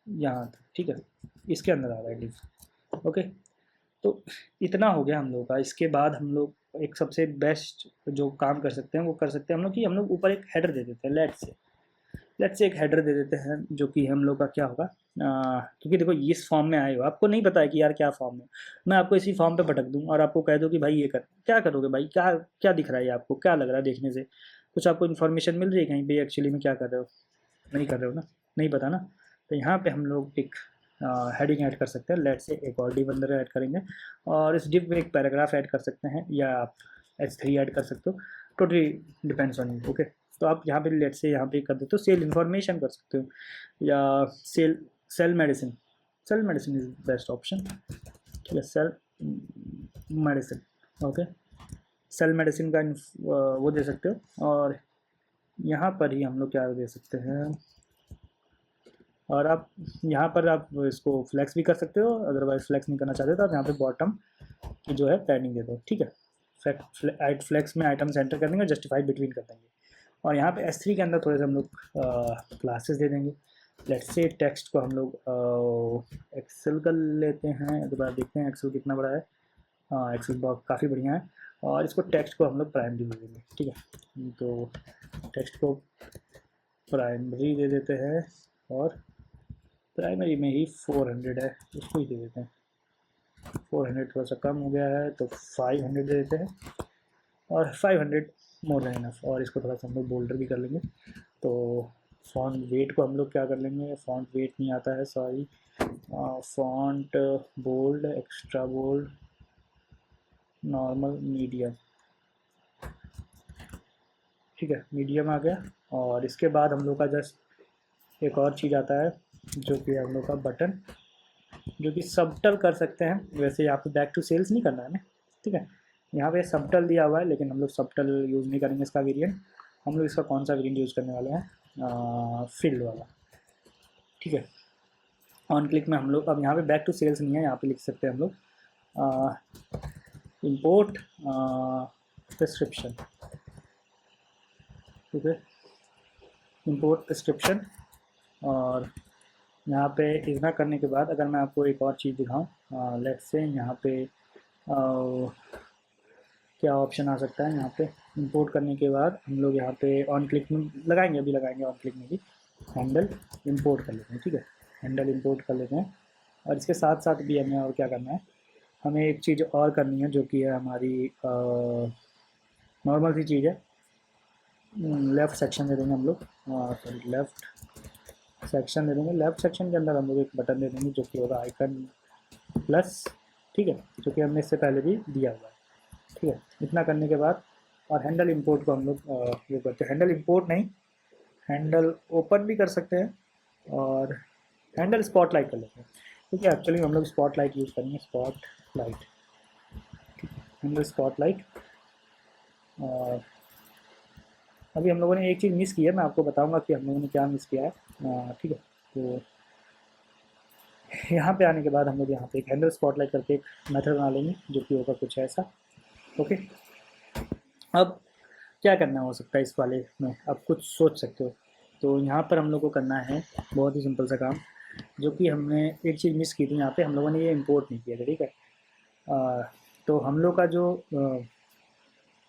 यहाँ तक, ठीक है। इसके अंदर आ रहा है डिव, ओके। तो इतना हो गया हम लोग का। इसके बाद हम लोग एक सबसे बेस्ट जो काम कर सकते हैं वो कर सकते हैं हम लोग, कि हम लोग ऊपर एक हेडर दे देते हैं। लेट्स से एक हेडर दे देते हैं जो कि हम लोग का क्या होगा, क्योंकि देखो इस फॉर्म में आए हो, आपको नहीं पता है कि यार क्या फॉर्म है। मैं आपको इसी फॉर्म पे भटक दूँ और आपको कह दूँ कि भाई ये कर, क्या करोगे भाई, क्या क्या दिख रहा है आपको, क्या लग रहा है देखने से, कुछ आपको इन्फॉर्मेशन मिल रही है कहीं पे एक्चुअली में क्या कर रहे हो, नहीं कर रहे हो ना, नहीं पता ना। तो यहाँ पे हम लोग एक हेडिंग ऐड कर सकते हैं। लेट्स से एक और डिव अंदर ऐड करेंगे और इस डिव में एक पैराग्राफ ऐड कर सकते हैं, या आप H3 ऐड कर सकते हो, totally depends on you, okay. तो आप यहाँ पे लेट्स से यहाँ पे कर देते हो सेल इन्फॉर्मेशन कर सकते हो, या sell medicine, sell medicine is best option, ठीक है। Sell medicine, okay. Sell medicine का वो दे सकते हो। और यहाँ पर ही हम लोग क्या दे सकते हैं, और आप यहाँ पर आप इसको फ्लैक्स भी कर सकते हो, अदरवाइज फ्लैक्स नहीं करना चाहते तो आप यहाँ पे बॉटम की जो है पैडिंग दे दो, ठीक है। फ्लैक्स में आइटम सेंटर कर देंगे, जस्टिफाइड बिटवीन कर देंगे। और यहाँ पे S3 के अंदर थोड़े से हम लोग क्लासेस दे देंगे। लेट्स से टेक्स्ट को हम लोग एक्सेल कर लेते हैं, एक बार देखते हैं एक्सेल कितना बड़ा है। हाँ एक्सेल बहुत काफ़ी बढ़िया है। और इसको टेक्स्ट को हम लोग प्राइमरी दे देंगे, ठीक है। तो टेक्स्ट को प्राइमरी दे देते हैं, और प्राइमरी में ही 400 है उसको ही दे देते हैं। 400 थोड़ा सा कम हो गया है तो 500 दे देते हैं, और 500 मोर देन इनफ। और इसको थोड़ा सा हम लोग बोल्डर भी कर लेंगे। तो फॉन्ट वेट को हम लोग क्या कर लेंगे, फॉन्ट वेट नहीं आता है sorry, font bold, extra bold, normal, medium, ठीक है। मीडियम आ गया। और इसके बाद हम लोग का जस्ट एक और चीज़ आता है, जो कि हम लोग का बटन, जो कि सबटल कर सकते हैं। वैसे यहाँ पे बैक टू सेल्स नहीं करना है हमें, ठीक है। यहाँ पे सबटल दिया हुआ है, लेकिन हम लोग सबटल यूज़ नहीं करेंगे इसका वेरिएंट। हम लोग इसका कौन सा वेरिएंट यूज़ करने वाले हैं, फिल वाला, ठीक है। ऑन क्लिक में हम लोग अब यहाँ पे बैक टू सेल्स नहीं है, यहाँ पे लिख सकते हैं हम लोग इंपोर्ट प्रिस्क्रिप्शन, ठीक है, इंपोर्ट प्रिस्क्रिप्शन। और यहाँ पे इतना करने के बाद अगर मैं आपको एक और चीज़ दिखाऊँ, लेट्स से यहाँ पे क्या ऑप्शन आ सकता है, यहाँ पे इंपोर्ट करने के बाद हम लोग यहाँ पे ऑन क्लिक में लगाएंगे, अभी लगाएंगे ऑन क्लिक में भी हैंडल इंपोर्ट कर लेते हैं, ठीक है। हैंडल इंपोर्ट कर लेते हैं। और इसके साथ साथ भी हमें और क्या करना है, हमें एक चीज़ और करनी है, जो कि है हमारी नॉर्मल सी चीज़ है। लेफ़्ट सेक्शन दे देंगे हम लोग, सॉरी लेफ़्ट सेक्शन दे देंगे। लेफ़्ट सेक्शन के अंदर हम लोग एक बटन दे देंगे जो कि होगा आइकन प्लस, ठीक है, जो कि हमने इससे पहले भी दिया हुआ है, ठीक है। इतना करने के बाद और हैंडल इंपोर्ट को हम लोग वो करते हैं, हैंडल इंपोर्ट नहीं, हैंडल ओपन भी कर सकते हैं और हैंडल स्पॉटलाइट कर लेते हैं, क्योंकि एक्चुअली हम लोग स्पॉटलाइट यूज़ करेंगे, स्पॉटलाइट, हैंडल स्पॉटलाइट। और अभी हम लोगों ने एक चीज़ मिस की है, मैं आपको बताऊंगा कि हम लोगों ने क्या मिस किया है, ठीक है। तो यहाँ पे आने के बाद हम लोग यहाँ पे एक हैंडल स्पॉटलाइट करके एक मेथड बना लेंगे, जो कि होगा कुछ ऐसा, ओके। अब क्या करना हो सकता है इस वाले में, आप कुछ सोच सकते हो। तो यहाँ पर हम लोग को करना है बहुत ही सिंपल सा काम, जो कि हमने एक चीज़ मिस की थी यहाँ पे, हम लोगों ने ये इंपोर्ट नहीं किया था, ठीक है। तो हम लोग का जो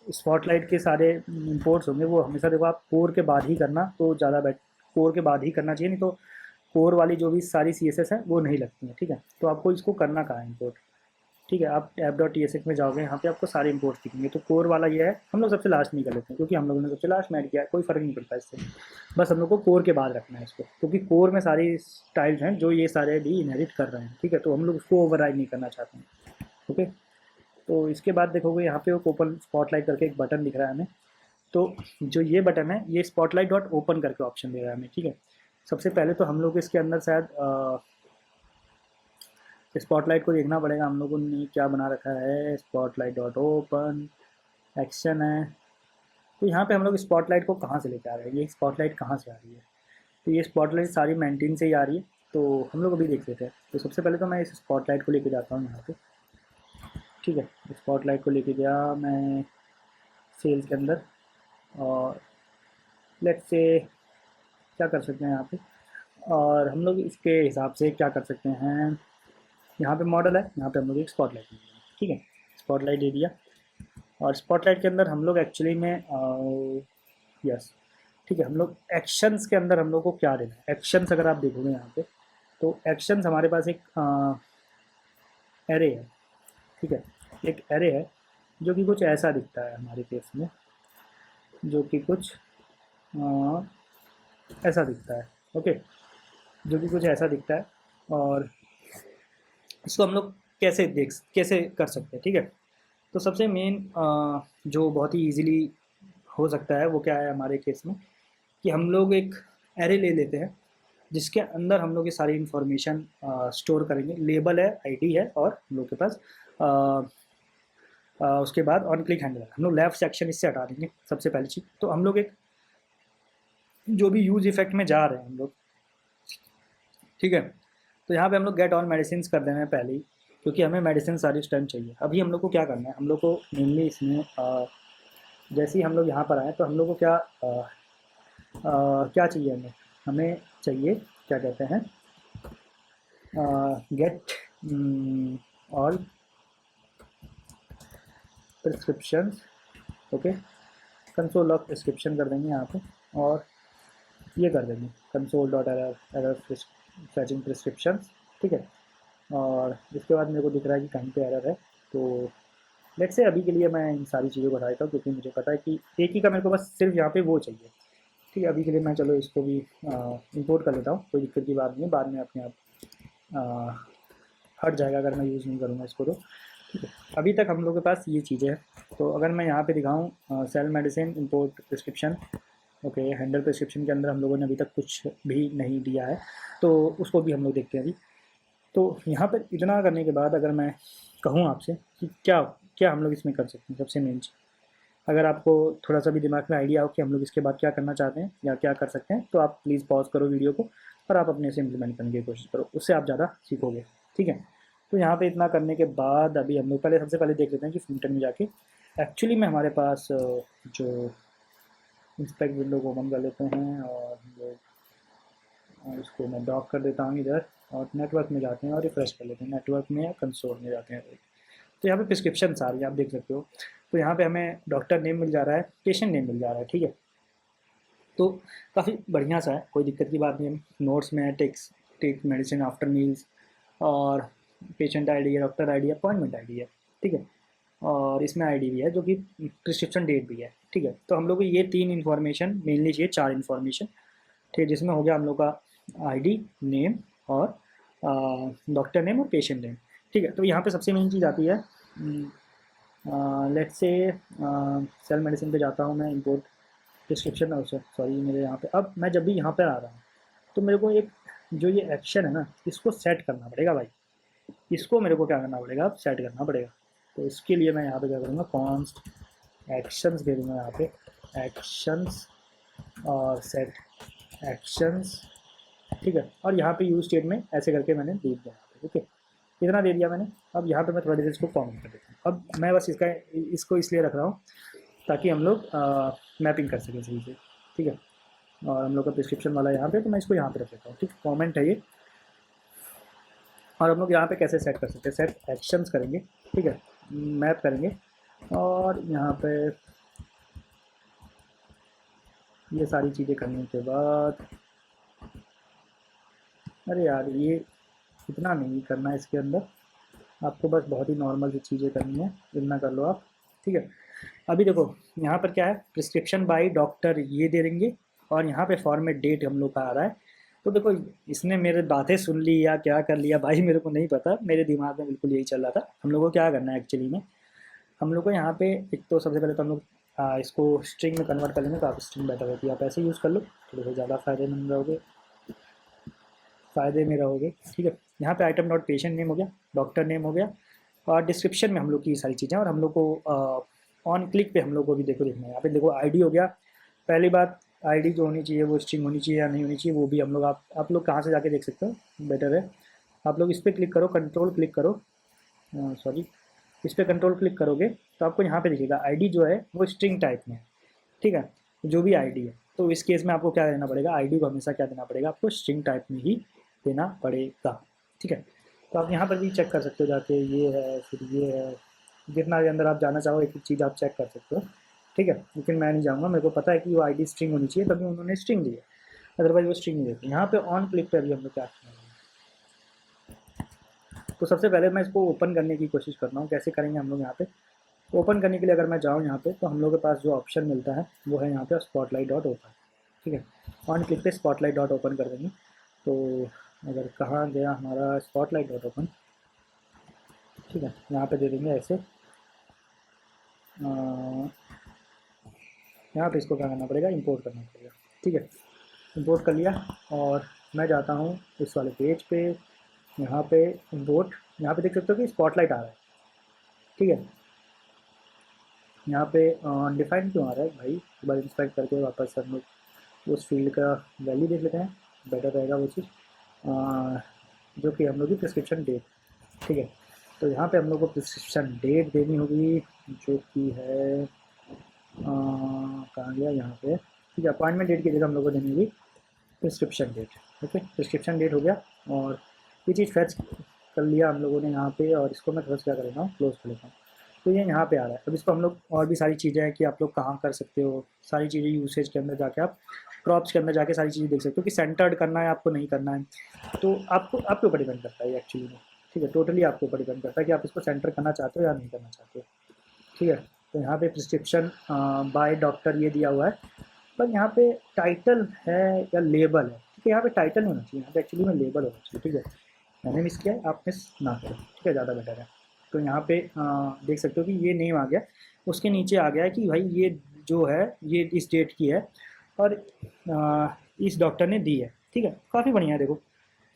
स्पॉटलाइट के सारे इंपोर्ट्स होंगे वो हमेशा देखो आप कोर के बाद ही करना तो ज़्यादा बेट, कोर के बाद ही करना चाहिए, नहीं तो कोर वाली जो भी सारी CSS है वो नहीं लगती है, ठीक है। तो आपको इसको करना कहाँ है इंपोर्ट, ठीक है। आप app.tsx में जाओगे, यहाँ पे आपको सारे इंपोर्ट्स दिखेंगे। तो कोर वाला ये है, हम लोग सबसे लास्ट में कर लेते हैं, क्योंकि हम लोगों ने सबसे लास्ट में ऐड किया है, कोई फ़र्क नहीं पड़ता इससे। बस हम लोग को कोर के बाद रखना है इसको, क्योंकि कोर में सारी स्टाइल्स हैं जो ये सारे भी इनहेरिट कर रहे हैं, ठीक है। तो हम लोग उसको ओवरराइड नहीं करना चाहते हैं, ओके। तो इसके बाद देखोगे यहाँ पे ओपन स्पॉटलाइट करके एक बटन दिख रहा है हमें। तो जो ये बटन है ये स्पॉटलाइट डॉट ओपन करके ऑप्शन दे रहा है हमें, ठीक है। सबसे पहले तो हम लोग इसके अंदर शायद स्पॉटलाइट को देखना पड़ेगा, हम लोगों ने क्या बना रखा है, स्पॉटलाइट डॉट ओपन एक्शन है। तो यहाँ पे हम लोग स्पॉटलाइट को कहाँ से लेके आ रहे हैं, ये स्पॉटलाइट कहाँ से आ रही है। तो ये स्पॉटलाइट सारी मेंटेन से ही आ रही है, तो हम लोग अभी देख लेते हैं। तो सबसे पहले तो मैं इस स्पॉटलाइट को लेके जाता हूँ यहाँ पे, ठीक है। स्पॉटलाइट को लेके गया मैं सेल्स के अंदर, और लेट्स से क्या कर सकते हैं यहाँ पे, और हम लोग इसके हिसाब से क्या कर सकते हैं, यहाँ पे मॉडल है, यहाँ पे हम लोग एक स्पॉटलाइट दे दिया, ठीक है। स्पॉटलाइट दे दिया, और स्पॉटलाइट के अंदर हम लोग एक्चुअली में यस, ठीक है, हम लोग एक्शंस के अंदर हम लोग को क्या देना है। एक्शंस अगर आप देखोगे यहाँ पे, तो एक्शंस हमारे पास एक एरे है, ठीक है। एक एरे है जो कि कुछ ऐसा दिखता है हमारे केस में, जो कि कुछ ऐसा दिखता है, ओके, जो कि कुछ ऐसा दिखता है। और इसको हम लोग कैसे कर सकते हैं, ठीक है। तो सबसे मेन जो बहुत ही इजीली हो सकता है वो क्या है हमारे केस में, कि हम लोग एक एरे ले लेते हैं जिसके अंदर हम लोग ये सारी इन्फॉर्मेशन स्टोर करेंगे। लेबल है, आईडी है, और हम लोग के पास उसके बाद ऑन क्लिक हैंडल है। हम लोग लेफ्ट सेक्शन इससे हटा देंगे सबसे पहली चीज़। तो हम लोग एक जो भी यूज इफेक्ट में जा रहे हैं हम लोग, ठीक है। तो यहाँ पे हम लोग गेट ऑन मेडिसिन कर देना है पहले ही, क्योंकि हमें मेडिसिन सारी उस टाइम चाहिए। अभी हम लोग को क्या करना है, हम लोग को मेनली इसमें जैसे ही हम लोग यहाँ पर आए तो हम लोग को क्या चाहिए, हमें हमें चाहिए क्या कहते हैं, get all prescription, okay. Console of prescription कर देंगे यहाँ पे, और ये कर देंगे कंसोल डॉट एरर फैचिंग प्रिस्क्रिप्शन, ठीक है। और इसके बाद मेरे को दिख रहा है कि कहीं पे एरर है, तो लेट्स से अभी के लिए मैं इन सारी चीज़ों को हटा देता हूँ, क्योंकि मुझे पता है कि एक ही का मेरे को बस सिर्फ यहाँ पे वो चाहिए, ठीक है। अभी के लिए मैं चलो इसको भी इंपोर्ट कर लेता हूँ, कोई दिक्कत की बात नहीं है, बाद में अपने आप हट जाएगा अगर मैं यूज़ नहीं करूँगा इसको, तो ठीक है। अभी तक हम लोग के पास ये चीज़ें हैं। तो अगर मैं यहाँ पे दिखाऊँ sell medicine import prescription, okay, handle prescription के अंदर हम लोगों ने अभी तक कुछ भी नहीं दिया है, तो उसको भी हम लोग देखते हैं अभी। तो यहाँ पर इतना करने के बाद अगर मैं कहूँ आपसे कि क्या क्या हम लोग इसमें कर सकते हैं, सबसे मेन चीज़, अगर आपको थोड़ा सा भी दिमाग में आइडिया हो कि हम लोग इसके बाद क्या करना चाहते हैं या क्या कर सकते हैं, तो आप प्लीज़ पॉज करो वीडियो को और आप अपने से इम्प्लीमेंट करने की कोशिश करो, उससे आप ज़्यादा सीखोगे। ठीक है, तो यहाँ पे इतना करने के बाद अभी हम लोग पहले सबसे पहले देख लेते हैं कि फ्रंट एंड में जाके एक्चुअली में हमारे पास जो इंस्पेक्ट विंडो को ओपन कर लेते हैं और हम लोग इसको मैं डॉक कर देता हूँ इधर, और नेटवर्क में जाते हैं और रिफ्रेश कर लेते हैं, नेटवर्क में या कंसोल में जाते हैं। तो यहाँ पे प्रिस्क्रिप्शन आ रही है, आप देख सकते हो। तो यहाँ पे हमें डॉक्टर नेम मिल जा रहा है, पेशेंट नेम मिल जा रहा है। ठीक है, तो काफ़ी बढ़िया सा है, कोई दिक्कत की बात नहीं है। नोट्स में है टेक मेडिसिन आफ्टर मील्स, और पेशेंट आईडी है, डॉक्टर आईडी है, अपॉइंटमेंट आईडी है। ठीक है, और इसमें आईडी भी है जो कि प्रिस्क्रिप्शन डेट भी है। ठीक है, तो हम लोग को ये 3 इन्फॉर्मेशन मेनली चाहिए, 4 इन्फॉर्मेशन। ठीक है, जिसमें हो गया हम लोग का आईडी, नेम और डॉक्टर नेम और पेशेंट नेम। ठीक है, तो यहाँ पे सबसे मेन चीज़ आती है, लेट्स से सेल मेडिसिन पे जाता हूँ मैं, इंपोर्ट प्रिस्क्रिप्शन है उसे, सॉरी मेरे यहाँ पे, अब मैं जब भी यहाँ पर आ रहा हूँ तो मेरे को एक जो ये एक्शन है ना, इसको सेट करना पड़ेगा भाई, इसको मेरे को क्या करना पड़ेगा, अब सेट करना पड़ेगा। तो इसके लिए मैं यहाँ पे क्या करूँगा, कॉन्स्ट एक्शंस दे दूँगा यहाँ पे, एक्शंस और सेट एक्शंस। ठीक है, और यहाँ पे यूज स्टेट में ऐसे करके मैंने दे दिया यहाँ पे। ओके, इतना दे दिया मैंने। अब यहाँ पे मैं थोड़ा देर इसको कमेंट कर देता हूँ। अब मैं बस इसको इसलिए रख रहा हूँ ताकि हम लोग मैपिंग कर सकें सही से। ठीक है, और हम लोग का प्रिस्क्रिप्शन वाला यहाँ पे, तो मैं इसको यहाँ पे रख देता हूँ। ठीक, कमेंट है ये। और हम लोग यहाँ पे कैसे सेट कर सकते हैं, सेट एक्शंस करेंगे। ठीक है, मैप करेंगे, और यहाँ पे ये सारी चीज़ें करने के बाद, अरे यार ये इतना नहीं करना है इसके अंदर, आपको बस बहुत ही नॉर्मल सी चीज़ें करनी है, इतना कर लो आप। ठीक है, अभी देखो यहाँ पर क्या है, प्रिस्क्रिप्शन बाय डॉक्टर ये दे देंगे, और यहाँ पे फॉर्मेट डेट हम लोग का आ रहा है। तो देखो इसने मेरे बातें सुन ली या क्या कर लिया भाई, मेरे को नहीं पता, मेरे दिमाग में बिल्कुल यही चल रहा था। हम लोग को क्या करना है एक्चुअली में, हम लोग को यहाँ पे एक तो सबसे पहले तो हम लोग इसको स्ट्रिंग में कन्वर्ट कर लेंगे, तो आप स्ट्रिंग बेटर होती है, आप ऐसे यूज़ कर लो, थोड़े से ज़्यादा फ़ायदेमंद रहोगे, फ़ायदे में रहोगे। ठीक है, यहाँ पे आइटम डॉट पेशेंट नेम हो गया, डॉक्टर नेम हो गया, और डिस्क्रिप्शन में हम लोग की सारी चीज़ें, और हम लोग को ऑन क्लिक पे हम लोग को भी देखो देखना है। यहाँ पे देखो आईडी हो गया, पहली बात आईडी जो होनी चाहिए वो स्ट्रिंग होनी चाहिए या नहीं होनी चाहिए, वो भी हम लोग आप लोग कहाँ से जाके देख सकते हो, बेटर है आप लोग इस पर क्लिक करो, कंट्रोल क्लिक करो, सॉरी इस पर कंट्रोल क्लिक करोगे तो आपको यहाँ पे दिखेगा आईडी जो है वो स्ट्रिंग टाइप में है। ठीक है, जो भी आईडी है, तो इस केस में आपको क्या देना पड़ेगा, आईडी को हमेशा क्या देना पड़ेगा, आपको स्ट्रिंग टाइप में ही देना पड़ेगा। ठीक है, तो आप यहाँ पर भी चेक कर सकते हो जाके, ये है फिर ये है, जितना के अंदर आप जाना चाहो एक एक चीज़ आप चेक कर सकते हो। ठीक है, लेकिन मैं नहीं जाऊँगा, मेरे को पता है कि वो आईडी स्ट्रिंग होनी चाहिए, तभी उन्होंने स्ट्रिंग दी है, अदरवाइज वो स्ट्रिंग नहीं देती। यहाँ पे ऑन क्लिक पे अभी हम लोग क्या करना है, तो सबसे पहले मैं इसको ओपन करने की कोशिश कर रहा हूँ, कैसे करेंगे हम लोग यहाँ पे। ओपन करने के लिए अगर मैं जाऊँ यहाँ पे, तो हम लोग के पास जो ऑप्शन मिलता है वो है यहाँ पे स्पॉटलाइट डॉट ओपन। ठीक है, ऑन क्लिक पे स्पॉटलाइट डॉट ओपन कर देंगे। तो अगर कहाँ गया हमारा स्पॉटलाइट डॉट ओपन, ठीक है, यहाँ पे दे देंगे ऐसे, यहाँ पे इसको क्या करना पड़ेगा, इंपोर्ट करना पड़ेगा। ठीक है, इंपोर्ट कर लिया, और मैं जाता हूँ इस वाले पेज पे, यहाँ पे इंपोर्ट, यहाँ पे देख सकते हो कि स्पॉटलाइट आ रहा है। ठीक है, यहाँ पे डिफाइन क्यों आ रहा है भाई, एक बार इंस्पेक्ट करके वापस हम लोग उस फील्ड का वैल्यू देख लेते हैं, बेटर रहेगा वो चीज़, जो कि हम लोग की प्रिस्क्रिप्शन डेट। ठीक है, तो यहाँ पे हम लोग को प्रिस्क्रिप्शन डेट देनी होगी, जो कि है कहाँ गया यहाँ पे, ठीक है, अपॉइंटमेंट डेट की जगह हम लोग को देनी होगी prescription date. Okay, prescription date हो गया, और ये चीज़ फैच कर लिया हम लोगों ने यहाँ पे, और इसको मैं थोड़ा सा क्या कर लेता हूँ, क्लोज कर लेता हूँ। तो ये यहाँ पे आ रहा है। अब इसको हम लोग, और भी सारी चीज़ें हैं कि आप लोग कहाँ कर सकते हो, सारी चीज़ें यूसेज के अंदर जाके आप क्रॉप्स के अंदर जाके सारी चीज़ें देख सकते हो कि सेंटर्ड करना है आपको, नहीं करना है, तो आपको आपके ऊपर डिपेंड करता है एक्चुअली में। ठीक है, टोटली आपके ऊपर डिपेंड करता है कि आप इसको सेंटर करना चाहते हो या नहीं करना चाहते हो। ठीक है, तो यहाँ पे प्रिस्क्रिप्शन बाय डॉक्टर ये दिया हुआ है, पर यहाँ पे टाइटल है या लेबल है। ठीक है, यहाँ पे टाइटल होना चाहिए, यहाँ पे एक्चुअली में लेबल होना चाहिए। ठीक है, मैंने मिस किया है, आप मिस ना करें। ठीक है, ज़्यादा बेटर है। तो यहाँ पे देख सकते हो कि ये नेम आ गया, उसके नीचे आ गया है कि भाई ये जो है ये इस डेट की है, और इस डॉक्टर ने दी है, ठीक है। काफ़ी बढ़िया है, देखो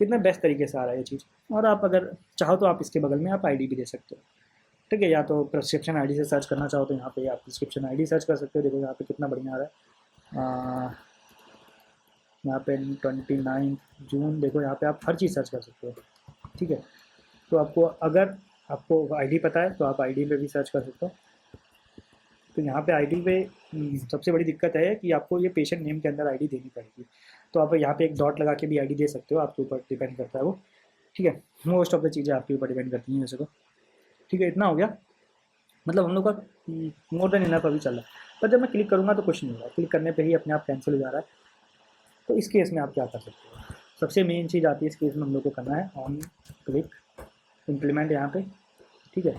कितना बेस्ट तरीके से आ रहा है ये चीज़। और आप अगर चाहो तो आप इसके बगल में आप आईडी भी दे सकते हो, ठीक है। या तो प्रिस्क्रिप्शन आईडी से सर्च करना चाहो तो यहाँ पे आप प्रिस्क्रिप्शन आईडी सर्च कर सकते हो। देखो यहाँ पे कितना बढ़िया आ रहा है, यहाँ पे 29 जून, देखो यहाँ पे आप हर चीज़ सर्च कर सकते हो, ठीक है। तो आपको अगर आपको आईडी पता है तो आप आईडी पे भी सर्च कर सकते हो। तो यहाँ पे आईडी पे सबसे बड़ी दिक्कत है कि आपको ये पेशेंट नेम के अंदर आईडी देनी पड़ेगी। तो आप यहाँ पे एक डॉट लगा के भी आईडी दे सकते हो, आपके ऊपर डिपेंड करता है वो, ठीक है। मोस्ट ऑफ द चीज़ें आपके ऊपर डिपेंड करती हैं वैसे तो, ठीक है। इतना हो गया, मतलब हम लोग का मोर देन इनफ अभी चल रहा है। पर जब मैं क्लिक करूँगा तो कुछ नहीं होगा, क्लिक करने पे ही अपने आप कैंसिल हो जा रहा है। तो इस केस में आप क्या कर सकते हो, सबसे मेन चीज़ आती है इस केस में हम लोग को करना है ऑन क्लिक इम्प्लीमेंट यहाँ पे, ठीक है।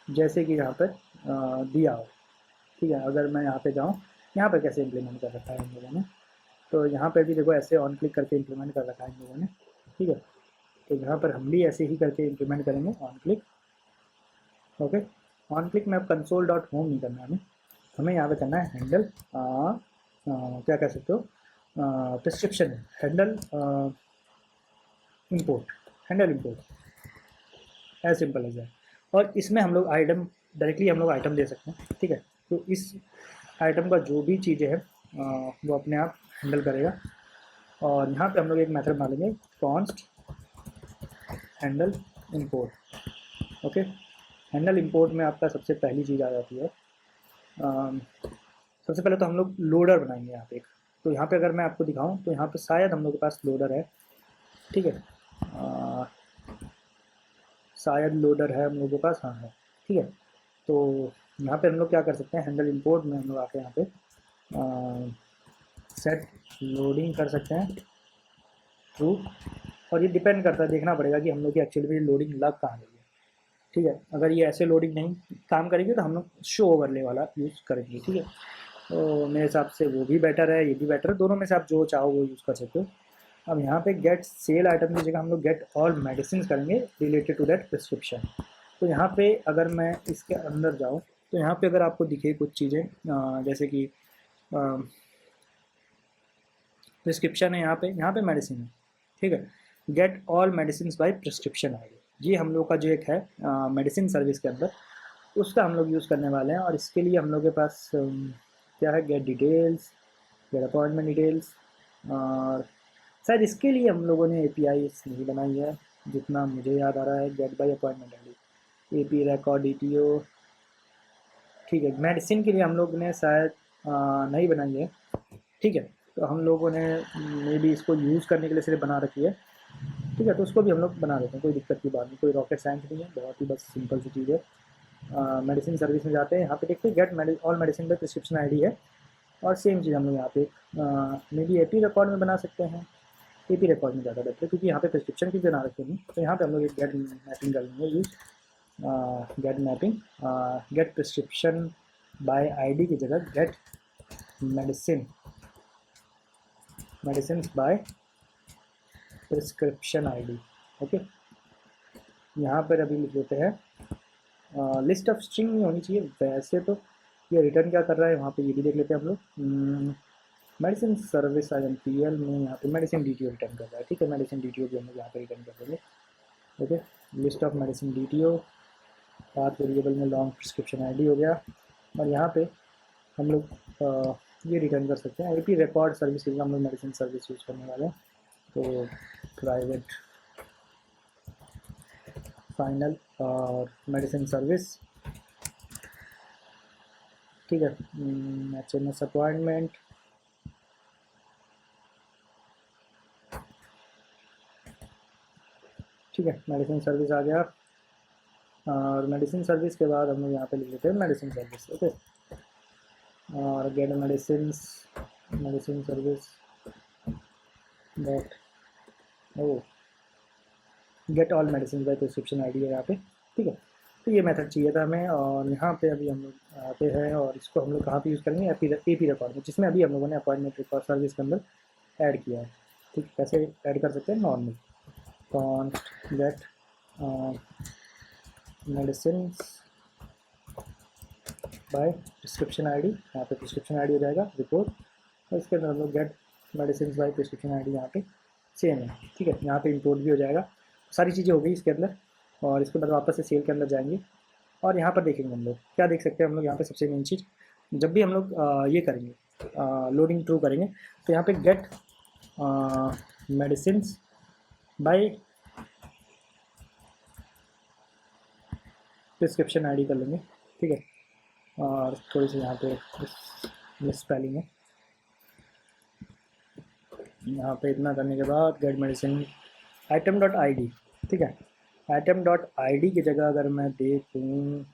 जैसे कि यहाँ पर दिया हो, ठीक है। अगर मैं यहाँ पे जाऊँ, यहाँ पे कैसे इम्प्लीमेंट कर रखा है इन लोगों ने, तो यहाँ पे भी देखो ऐसे ऑन क्लिक करके इम्प्लीमेंट कर रखा है इन लोगों ने, ठीक है। तो यहाँ पर हम भी ऐसे ही करके इम्प्लीमेंट करेंगे on click, okay. On click में अब कंसोल डॉट होम नहीं करना है हमें यहाँ पे करना है हैंडल क्या कह सकते हो, prescription handle import, handle import, as simple as है। और इसमें हम लोग आइटम डायरेक्टली हम लोग आइटम दे सकते हैं, ठीक है। तो इस आइटम का जो भी चीज़ें हैं वो अपने आप हैंडल करेगा। और यहाँ पे हम लोग एक मेथड बना लेंगे const handle import, okay. Handle import में आपका सबसे पहली चीज़ आ जाती है, सबसे पहले तो हम लोग लोडर बनाएंगे यहाँ पे एक। तो यहाँ पे अगर मैं आपको दिखाऊं तो यहाँ पे शायद हम लोग के पास लोडर है, ठीक है। शायद लोडर है हम लोगों के पास, हाँ है, ठीक है। तो यहाँ पे हम लोग क्या कर सकते हैं, हैंडल इंपोर्ट में हम लोग आके यहाँ पे सेट लोडिंग कर सकते हैं ट्रू। और ये डिपेंड करता है, देखना पड़ेगा कि हम लोग की एक्चुअली में लोडिंग लग कहाँ रही है, ठीक है। अगर ये ऐसे लोडिंग नहीं काम करेगी तो हम लोग शो ओवरले वाला यूज़ करेंगे, ठीक है। तो मेरे हिसाब से वो भी बेटर है, ये भी बेटर है, दोनों में से आप जो चाहो वो यूज़ कर सकते हो। अब यहाँ पे गेट सेल आइटम की जगह हम लोग गेट ऑल मेडिसिन करेंगे रिलेटेड टू दैट प्रिस्क्रिप्शन। तो यहाँ पे अगर मैं इसके अंदर जाऊँ तो यहाँ पे अगर आपको दिखे कुछ चीज़ें जैसे कि प्रिस्क्रिप्शन है, यहाँ पे मेडिसिन है, ठीक है। Get all medicine by prescription ID, ये हम लोग का जो एक है मेडिसिन सर्विस के अंदर, उसका हम लोग यूज़ करने वाले हैं। और इसके लिए हम लोग के पास क्या है, get details, get appointment details, और शायद इसके लिए हम लोगों ने API नहीं बनाई है जितना मुझे याद आ रहा है। Get by appointment ID, AP record DTO, ठीक है। मेडिसिन के लिए हम लोग ने शायद नहीं बनाई है, ठीक है। तो हम लोगों ने मे बी इसको यूज़ करने के लिए सिर्फ बना रखी है, ठीक है। तो उसको भी हम लोग बना देते हैं, कोई दिक्कत की बात नहीं, कोई रॉकेट साइंस नहीं है, बहुत ही बस सिंपल सी चीज़ है। मेडिसिन सर्विस में जाते हैं, यहाँ पे देखते हैं get all medicine by prescription ID है। और सेम चीज़ हम लोग यहाँ पे मे बी AP रिकॉर्ड में बना सकते हैं, AP रिकॉर्ड में ज़्यादा बेटर है क्योंकि यहाँ पे प्रिस्क्रिप्शन की बना रखी है। तो यहाँ पे हम लोग एक गेट मैपिंग कर लेंगे use, get mapping, get prescription by ID की जगह get medicine by prescription ID, okay. यहाँ पर अभी लिख देते हैं लिस्ट ऑफ स्ट्रिंग नहीं होनी चाहिए वैसे तो, ये रिटर्न क्या कर रहा है वहाँ पे ये भी देख लेते हैं हम लोग। मेडिसिन सर्विस IMPL में यहाँ पे मेडिसिन DTO रिटर्न कर रहा है, ठीक है। मेडिसिन DTO भी हम लोग यहाँ पे रिटर्न कर देंगे, okay. List of medicine DTO, path variable में लॉन्ग प्रिस्क्रिप्शन आईडी हो गया। और यहाँ पे हम लोग ये रिटर्न कर सकते हैं AP रिकॉर्ड सर्विस के लिए हम लोग मेडिसिन सर्विस यूज़ करने वाले हैं। तो प्राइवेट फाइनल और मेडिसिन सर्विस, ठीक है। HMS अपॉइंटमेंट, ठीक है। मेडिसिन सर्विस आ गया। और मेडिसिन सर्विस के बाद हम लोग यहाँ पे लिख लेते हैं मेडिसिन सर्विस, ओके। और get medicine service dot get all medicine by prescription ID है यहाँ पे, ठीक है। तो ये मेथड चाहिए था हमें। और यहाँ पे अभी हम लोग आते हैं और इसको हम लोग कहाँ पे यूज़ करेंगे, AP रिकॉर्ड में, जिसमें अभी हम लोगों ने अपॉइंटमेंट रिकॉर्ड सर्विस के अंदर ऐड किया है, ठीक। कैसे ऐड कर सकते हैं, normal const gate medicine by prescription ID, यहाँ पे प्रिस्क्रिप्शन आईडी हो जाएगा रिपोर्ट, और इसके अंदर हम लोग gate medicine by prescription ID यहाँ पे सेम है, ठीक है। यहाँ पे इंपोर्ट भी हो जाएगा, सारी चीज़ें हो गई इसके अंदर। और इसके बाद वापस से सेल के अंदर जाएंगे और यहाँ पर देखेंगे हम लोग क्या देख सकते हैं हम लोग यहाँ पे सबसे मेन चीज़, जब भी हम लोग ये करेंगे लोडिंग थ्रू करेंगे तो यहाँ पे gate medicine by prescription ID कर लेंगे, ठीक है। और थोड़ी सी यहाँ पे मिस स्पेलिंग है, यहाँ पे इतना करने के बाद get medicine item dot I D, ठीक है। आइटम डॉट आई डी की जगह अगर मैं देखूँ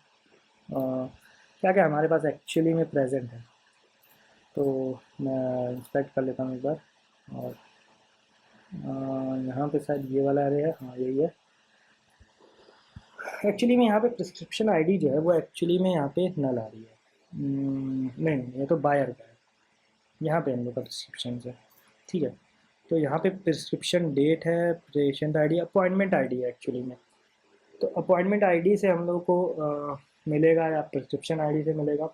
क्या क्या हमारे पास एक्चुअली में प्रेजेंट है, तो मैं इंस्पेक्ट कर लेता हूँ एक बार। और यहाँ पे शायद ये वाला एरे है, हाँ यही है। एक्चुअली में यहाँ पे प्रिस्क्रिप्शन आईडी जो है वो एक्चुअली में यहाँ पे नल आ रही है, नहीं ये तो बायर का है, यहाँ पे हम लोग का प्रिस्क्रिप्शन है, ठीक है। तो यहाँ पे प्रिस्क्रिप्शन डेट है, पेशेंट आईडी, अपॉइंटमेंट आईडी है एक्चुअली में। तो अपॉइंटमेंट आईडी से हम लोग को मिलेगा या प्रिस्क्रिप्शन आईडी से मिलेगा,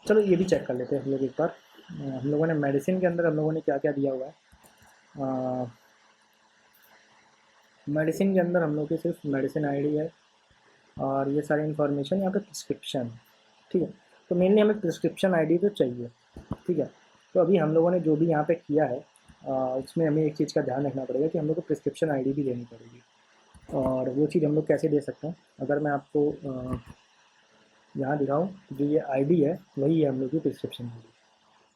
चलो ये भी चेक कर लेते हैं हम लोग एक बार। हम लोगों ने मेडिसिन के अंदर हम लोगों ने क्या क्या दिया हुआ है, मेडिसिन के अंदर हम लोग की सिर्फ मेडिसिन आईडी है और ये सारी इन्फॉर्मेशन यहाँ पे प्रिस्क्रिप्शन, ठीक है। तो मेनली हमें प्रिस्क्रिप्शन आईडी तो चाहिए, ठीक है। तो अभी हम लोगों ने जो भी यहाँ पे किया है उसमें हमें एक चीज़ का ध्यान रखना पड़ेगा कि हम लोग को प्रिस्क्रिप्शन आईडी भी देनी पड़ेगी। और वो चीज़ हम लोग कैसे दे सकते हैं, अगर मैं आपको यहाँ दिखाऊँ, जो ये आईडी है वही है हम लोग की प्रिस्क्रिप्शन आईडी।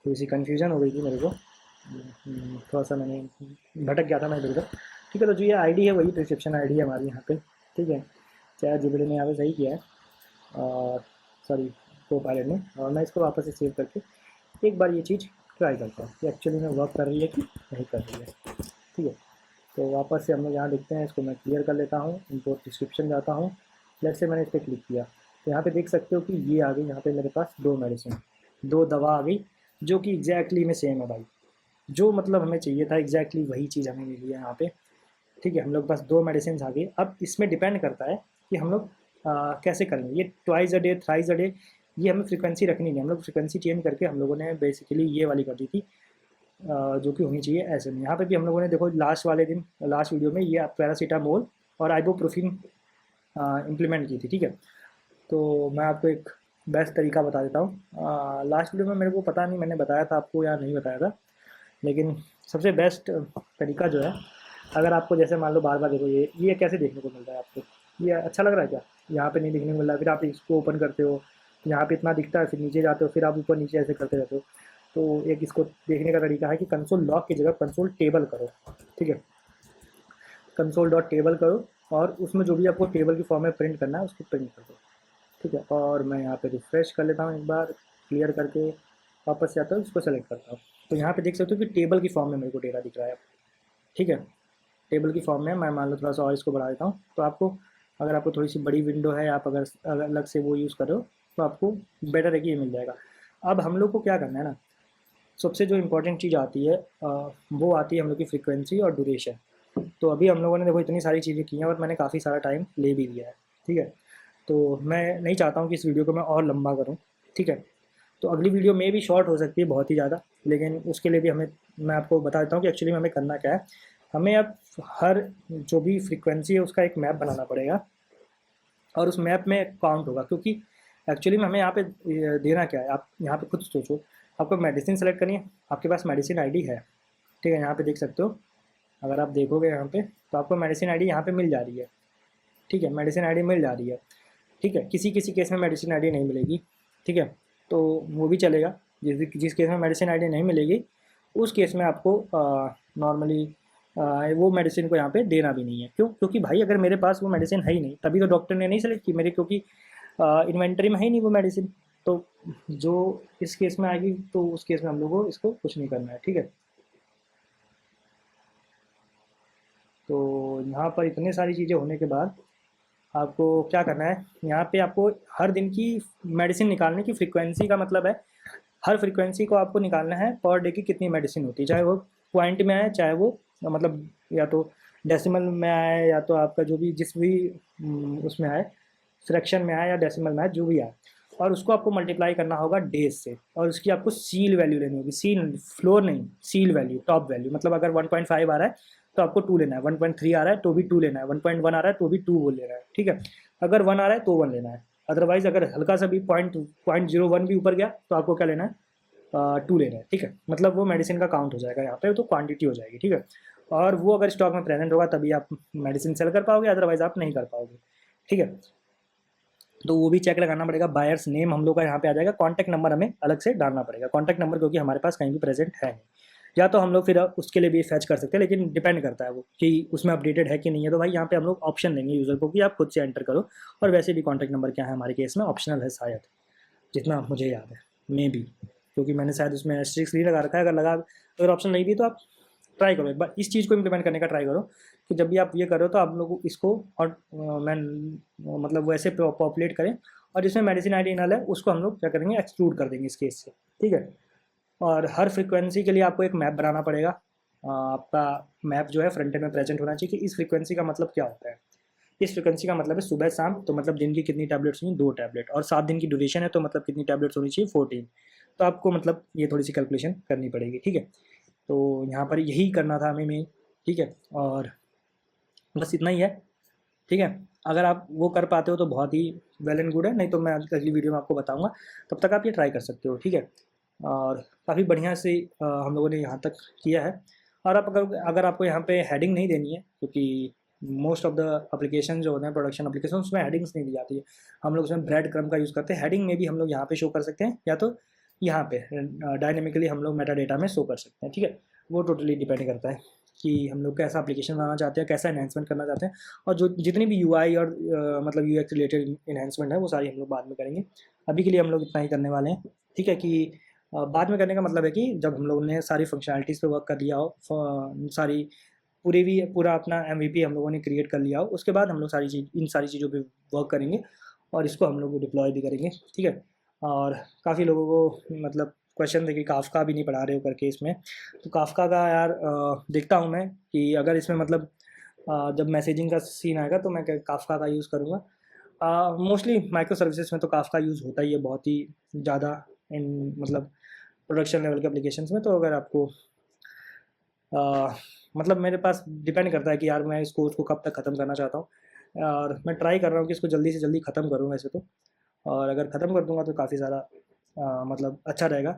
थोड़ी सी कन्फ्यूज़न हो गई थी मेरे को, थोड़ा सा मैंने भटक गया था मैं इधर उधर, ठीक है। तो जो ये आईडी है वही प्रिस्क्रिप्शन आईडी है हमारी यहाँ पे, ठीक है। चाहे जीबीडी ने यहाँ पे सही किया है, और सॉरी को पायलट ने। और मैं इसको वापस से सेव करके एक बार ये चीज़ ट्राई करता हूँ कि एक्चुअली में वर्क कर रही है कि नहीं कर रही है, ठीक है। तो वापस से हम लोग यहाँ देखते हैं, इसको मैं क्लियर कर लेता हूँ, इम्पोर्ट डिस्क्रिप्शन जाता हूँ। लेट्स से मैंने इस पर क्लिक किया तो यहाँ पे देख सकते हो कि ये आ गई, यहाँ पे मेरे पास 2 मेडिसिन, 2 दवा आ गई जो कि एग्जैक्टली में सेम है भाई, जो मतलब हमें चाहिए था एग्जैक्टली वही चीज़ हमें मिली है यहाँ पे, ठीक है। हम लोग के पास 2 मेडिसिन आ गई। अब इसमें डिपेंड करता है कि हम लोग कैसे करेंगे ये twice a day, thrice a day, ये हमें फ्रीक्वेंसी रखनी नहीं, हम लोग फ्रीक्वेंसी चेंज करके हम लोगों ने बेसिकली ये वाली कर दी थी जो कि होनी चाहिए ऐसे में। यहाँ पे भी हम लोगों ने देखो लास्ट वाले दिन, लास्ट वीडियो में ये पैरासीटामोल और आइबुप्रोफेन इम्प्लीमेंट की थी, ठीक है। तो मैं आपको एक बेस्ट तरीका बता देता हूँ। लास्ट वीडियो में मेरे को पता नहीं मैंने बताया था आपको या नहीं बताया था, लेकिन सबसे बेस्ट तरीका जो है, अगर आपको जैसे मान लो बार बार देखो ये कैसे देखने को मिल रहा है आपको, ये अच्छा लग रहा है क्या, यहाँ पे नहीं दिखने को मिल रहा है, फिर आप इसको ओपन करते हो यहाँ पे इतना दिखता है, फिर नीचे जाते हो, फिर आप ऊपर नीचे ऐसे करते रहते हो। तो एक इसको देखने का तरीका है कि कंसोल लॉग की जगह कंसोल टेबल करो, ठीक है। कंसोल डॉट टेबल करो और उसमें जो भी आपको टेबल की फॉर्म में प्रिंट करना है उसको प्रिंट कर दो, ठीक है। और मैं यहाँ पे रिफ्रेश कर लेता हूँ एक बार, क्लियर करके वापस से आता हूँ, इसको सेलेक्ट करता हूँ। तो यहाँ पे देख सकते हो कि टेबल की फॉर्म में मेरे को डेटा दिख रहा है, ठीक है। टेबल की फॉर्म में मैं मान लो थोड़ा सा और इसको बढ़ा देता हूँ, तो आपको अगर आपको थोड़ी सी बड़ी विंडो है, आप अगर अलग से वो यूज़ करो तो आपको बेटर है कि ये मिल जाएगा। अब हम लोग को क्या करना है ना, सबसे जो इम्पोर्टेंट चीज़ आती है वो आती है हम लोग की फ्रीक्वेंसी और ड्यूरेशन। तो अभी हम लोगों ने देखो इतनी सारी चीज़ें की हैं और मैंने काफ़ी सारा टाइम ले भी लिया है, ठीक है। तो मैं नहीं चाहता हूँ कि इस वीडियो को मैं और लंबा करूँ, ठीक है। तो अगली वीडियो में भी शॉर्ट हो सकती है बहुत ही ज़्यादा, लेकिन उसके लिए भी मैं आपको बता देता हूँ कि एक्चुअली में हमें करना क्या है। हमें अब हर जो भी फ्रीक्वेंसी है उसका एक मैप बनाना पड़ेगा और उस मैप में काउंट होगा, क्योंकि एक्चुअली में हमें यहाँ पे देना क्या है, आप यहाँ पे खुद सोचो। आपको मेडिसिन सेलेक्ट करनी है, आपके पास मेडिसिन आईडी है, ठीक है। यहाँ पे देख सकते हो, अगर आप देखोगे यहाँ पे तो आपको मेडिसिन आईडी यहाँ पे मिल जा रही है, ठीक है। मेडिसिन आईडी मिल जा रही है, ठीक है। किसी किसी केस में मेडिसिन आईडी नहीं मिलेगी, ठीक है, तो वो भी चलेगा। जिस केस में मेडिसिन आईडी नहीं मिलेगी उस केस में आपको नॉर्मली वो मेडिसिन को यहाँ पे देना भी नहीं है। क्यों? क्योंकि भाई अगर मेरे पास वो मेडिसिन है ही नहीं, तभी तो डॉक्टर ने नहीं सेलेक्ट की मेरे, क्योंकि इन्वेंटरी में है ही नहीं वो मेडिसिन। तो जो इस केस में आएगी तो उस केस में हम लोग को इसको कुछ नहीं करना है, ठीक है। तो यहाँ पर इतने सारी चीज़ें होने के बाद आपको क्या करना है, यहाँ पे आपको हर दिन की मेडिसिन निकालने की फ्रीक्वेंसी का मतलब है हर फ्रीक्वेंसी को आपको निकालना है पर डे की कितनी मेडिसिन होती है, चाहे वो पॉइंट में आए, चाहे वो मतलब या तो डेसिमल में आए, या तो आपका जो भी जिस भी उसमें आए, फ्रैक्शन में आए या डेसिमल में आए, जो भी आए। और उसको आपको मल्टीप्लाई करना होगा डेज से, और उसकी आपको सील वैल्यू लेनी होगी, सील फ्लोर नहीं, सील वैल्यू, टॉप वैल्यू। मतलब अगर 1.5 आ रहा है तो आपको 2 लेना है, 1.3 आ रहा है तो भी 2 लेना है, 1.1 आ रहा है तो भी 2 वो लेना है, ठीक है। अगर 1 आ रहा है तो 1 लेना है, अदरवाइज अगर हल्का सा भी 0.01 भी ऊपर गया तो आपको क्या लेना है, 2 लेना है, ठीक है। मतलब वो मेडिसिन का काउंट हो जाएगा यहाँ पे, तो क्वांटिटी हो जाएगी, ठीक है। और वो अगर स्टॉक में प्रेजेंट होगा तभी आप मेडिसिन सेल कर पाओगे, अदरवाइज आप नहीं कर पाओगे, ठीक है। तो वो भी चेक लगाना पड़ेगा। बायर्स नेम हम लोग का यहाँ पे आ जाएगा, कॉन्टैक्ट नंबर हमें अलग से डालना पड़ेगा, कॉन्टैक्ट नंबर क्योंकि हमारे पास कहीं भी प्रेजेंट है नहीं। या तो हम लोग फिर उसके लिए भी फैच कर सकते हैं, लेकिन डिपेंड करता है वो कि उसमें अपडेटेड है कि नहीं है। तो भाई यहाँ पे हम लोग ऑप्शन देंगे यूज़र को कि आप खुद से एंटर करो। और वैसे भी कॉन्टैक्ट नंबर क्या है हमारे केस में ऑप्शनल है शायद, जितना मुझे याद है, मे बी, क्योंकि मैंने शायद उसमें एस्ट्रिक्स नहीं लगा रखा है। अगर ऑप्शन नहीं भी तो आप ट्राई करो एक बार, इस चीज़ को इम्प्लीमेंट करने का ट्राई करो कि जब भी आप ये करो तो आप लोग इसको और मैं मतलब वैसे पॉपुलेट करें, और जिसमें मेडिसिन आईडी नल है उसको हम लोग क्या करेंगे, एक्सक्लूड कर देंगे इस केस से, ठीक है। और हर फ्रीक्वेंसी के लिए आपको एक मैप बनाना पड़ेगा। आपका मैप जो है फ्रंट एंड में प्रेजेंट होना चाहिए कि इस फ्रीक्वेंसी का मतलब क्या होता है। इस फ्रीक्वेंसी का मतलब है सुबह शाम, तो मतलब दिन की कितनी टैबलेट्स हुई, 2 टैबलेट, और 7 दिन की ड्यूरेशन है तो मतलब कितनी टैबलेट्स होनी चाहिए, 14। तो आपको मतलब ये थोड़ी सी कैलकुलेशन करनी पड़ेगी, ठीक है। तो यहाँ पर यही करना था हमें मेन, ठीक है। और बस इतना ही है, ठीक है। अगर आप वो कर पाते हो तो बहुत ही वेल एंड गुड है, नहीं तो मैं अगली वीडियो में आपको बताऊंगा, तब तक आप ये ट्राई कर सकते हो, ठीक है। और काफ़ी बढ़िया से हम लोगों ने यहाँ तक किया है। और आप अगर आपको यहाँ पे हेडिंग नहीं देनी है, क्योंकि मोस्ट ऑफ द एप्लीकेशन जो होते हैं प्रोडक्शन एप्लीकेशन, उसमें हेडिंग्स नहीं दी जाती है। हम लोग उसमें ब्रेड क्रम का यूज़ करते हैं। हेडिंग में भी हम लोग यहाँ पे शो कर सकते हैं, या तो यहाँ पे डायनेमिकली हम लोग मेटा डेटा में शो कर सकते हैं, ठीक है। वो टोटली डिपेंड करता है कि हम लोग कैसा एप्लीकेशन बनाना चाहते हैं, कैसा एनहेंसमेंट करना चाहते हैं। और जो जितनी भी यूआई और मतलब यूएक्स रिलेटेड एनहेंसमेंट है वो सारी हम लोग बाद में करेंगे। अभी के लिए हम लोग इतना ही करने वाले हैं, ठीक है। कि बाद में करने का मतलब है कि जब हम लोगों ने सारी फंक्शनैलिटीज़ पे वर्क कर लिया हो, सारी पूरा अपना एमवीपी हम लोगों ने क्रिएट कर लिया हो, उसके बाद हम लोग इन सारी चीज़ों पे वर्क करेंगे और इसको हम लोग डिप्लॉय भी करेंगे, ठीक है। और काफ़ी लोगों को मतलब क्वेश्चन थे कि काफका भी नहीं पढ़ा रहे हो करके इसमें। तो काफका का यार देखता हूँ मैं कि अगर इसमें मतलब जब मैसेजिंग का सीन आएगा तो मैं काफका का यूज़ करूँगा। मोस्टली माइक्रो सर्विसेज में तो काफका यूज़ होता ही है बहुत ही ज़्यादा, इन मतलब प्रोडक्शन लेवल के एप्लीकेशंस में। तो अगर आपको मतलब मेरे पास डिपेंड करता है कि यार मैं इस कोर्स को कब तक ख़त्म करना चाहता हूँ, और मैं ट्राई कर रहा हूँ कि इसको जल्दी से जल्दी ख़त्म करूँ वैसे तो। और अगर ख़त्म कर दूँगा तो काफ़ी ज़्यादा मतलब अच्छा रहेगा।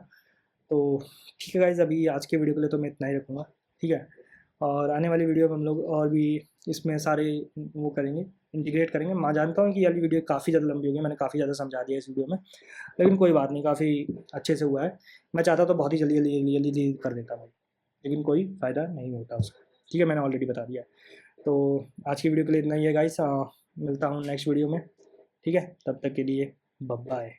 तो ठीक है गाइज़, अभी आज के वीडियो के लिए तो मैं इतना ही रखूँगा, ठीक है। और आने वाली वीडियो में हम लोग और भी इसमें सारे वो करेंगे, इंटीग्रेट करेंगे। मैं जानता हूँ कि ये वाली वीडियो काफ़ी ज़्यादा लंबी होगी, मैंने काफ़ी ज़्यादा समझा दिया इस वीडियो में, लेकिन कोई बात नहीं, काफ़ी अच्छे से हुआ है। मैं चाहता तो बहुत ही जल्दी जल्दी जल्दी जल्दी कर देता भाई, लेकिन कोई फ़ायदा नहीं होता उसका, ठीक है। मैंने ऑलरेडी बता दिया। तो आज की वीडियो के लिए इतना ही है गाइस, मिलता हूँ नेक्स्ट वीडियो में, ठीक है। तब तक के लिए बाय बाय।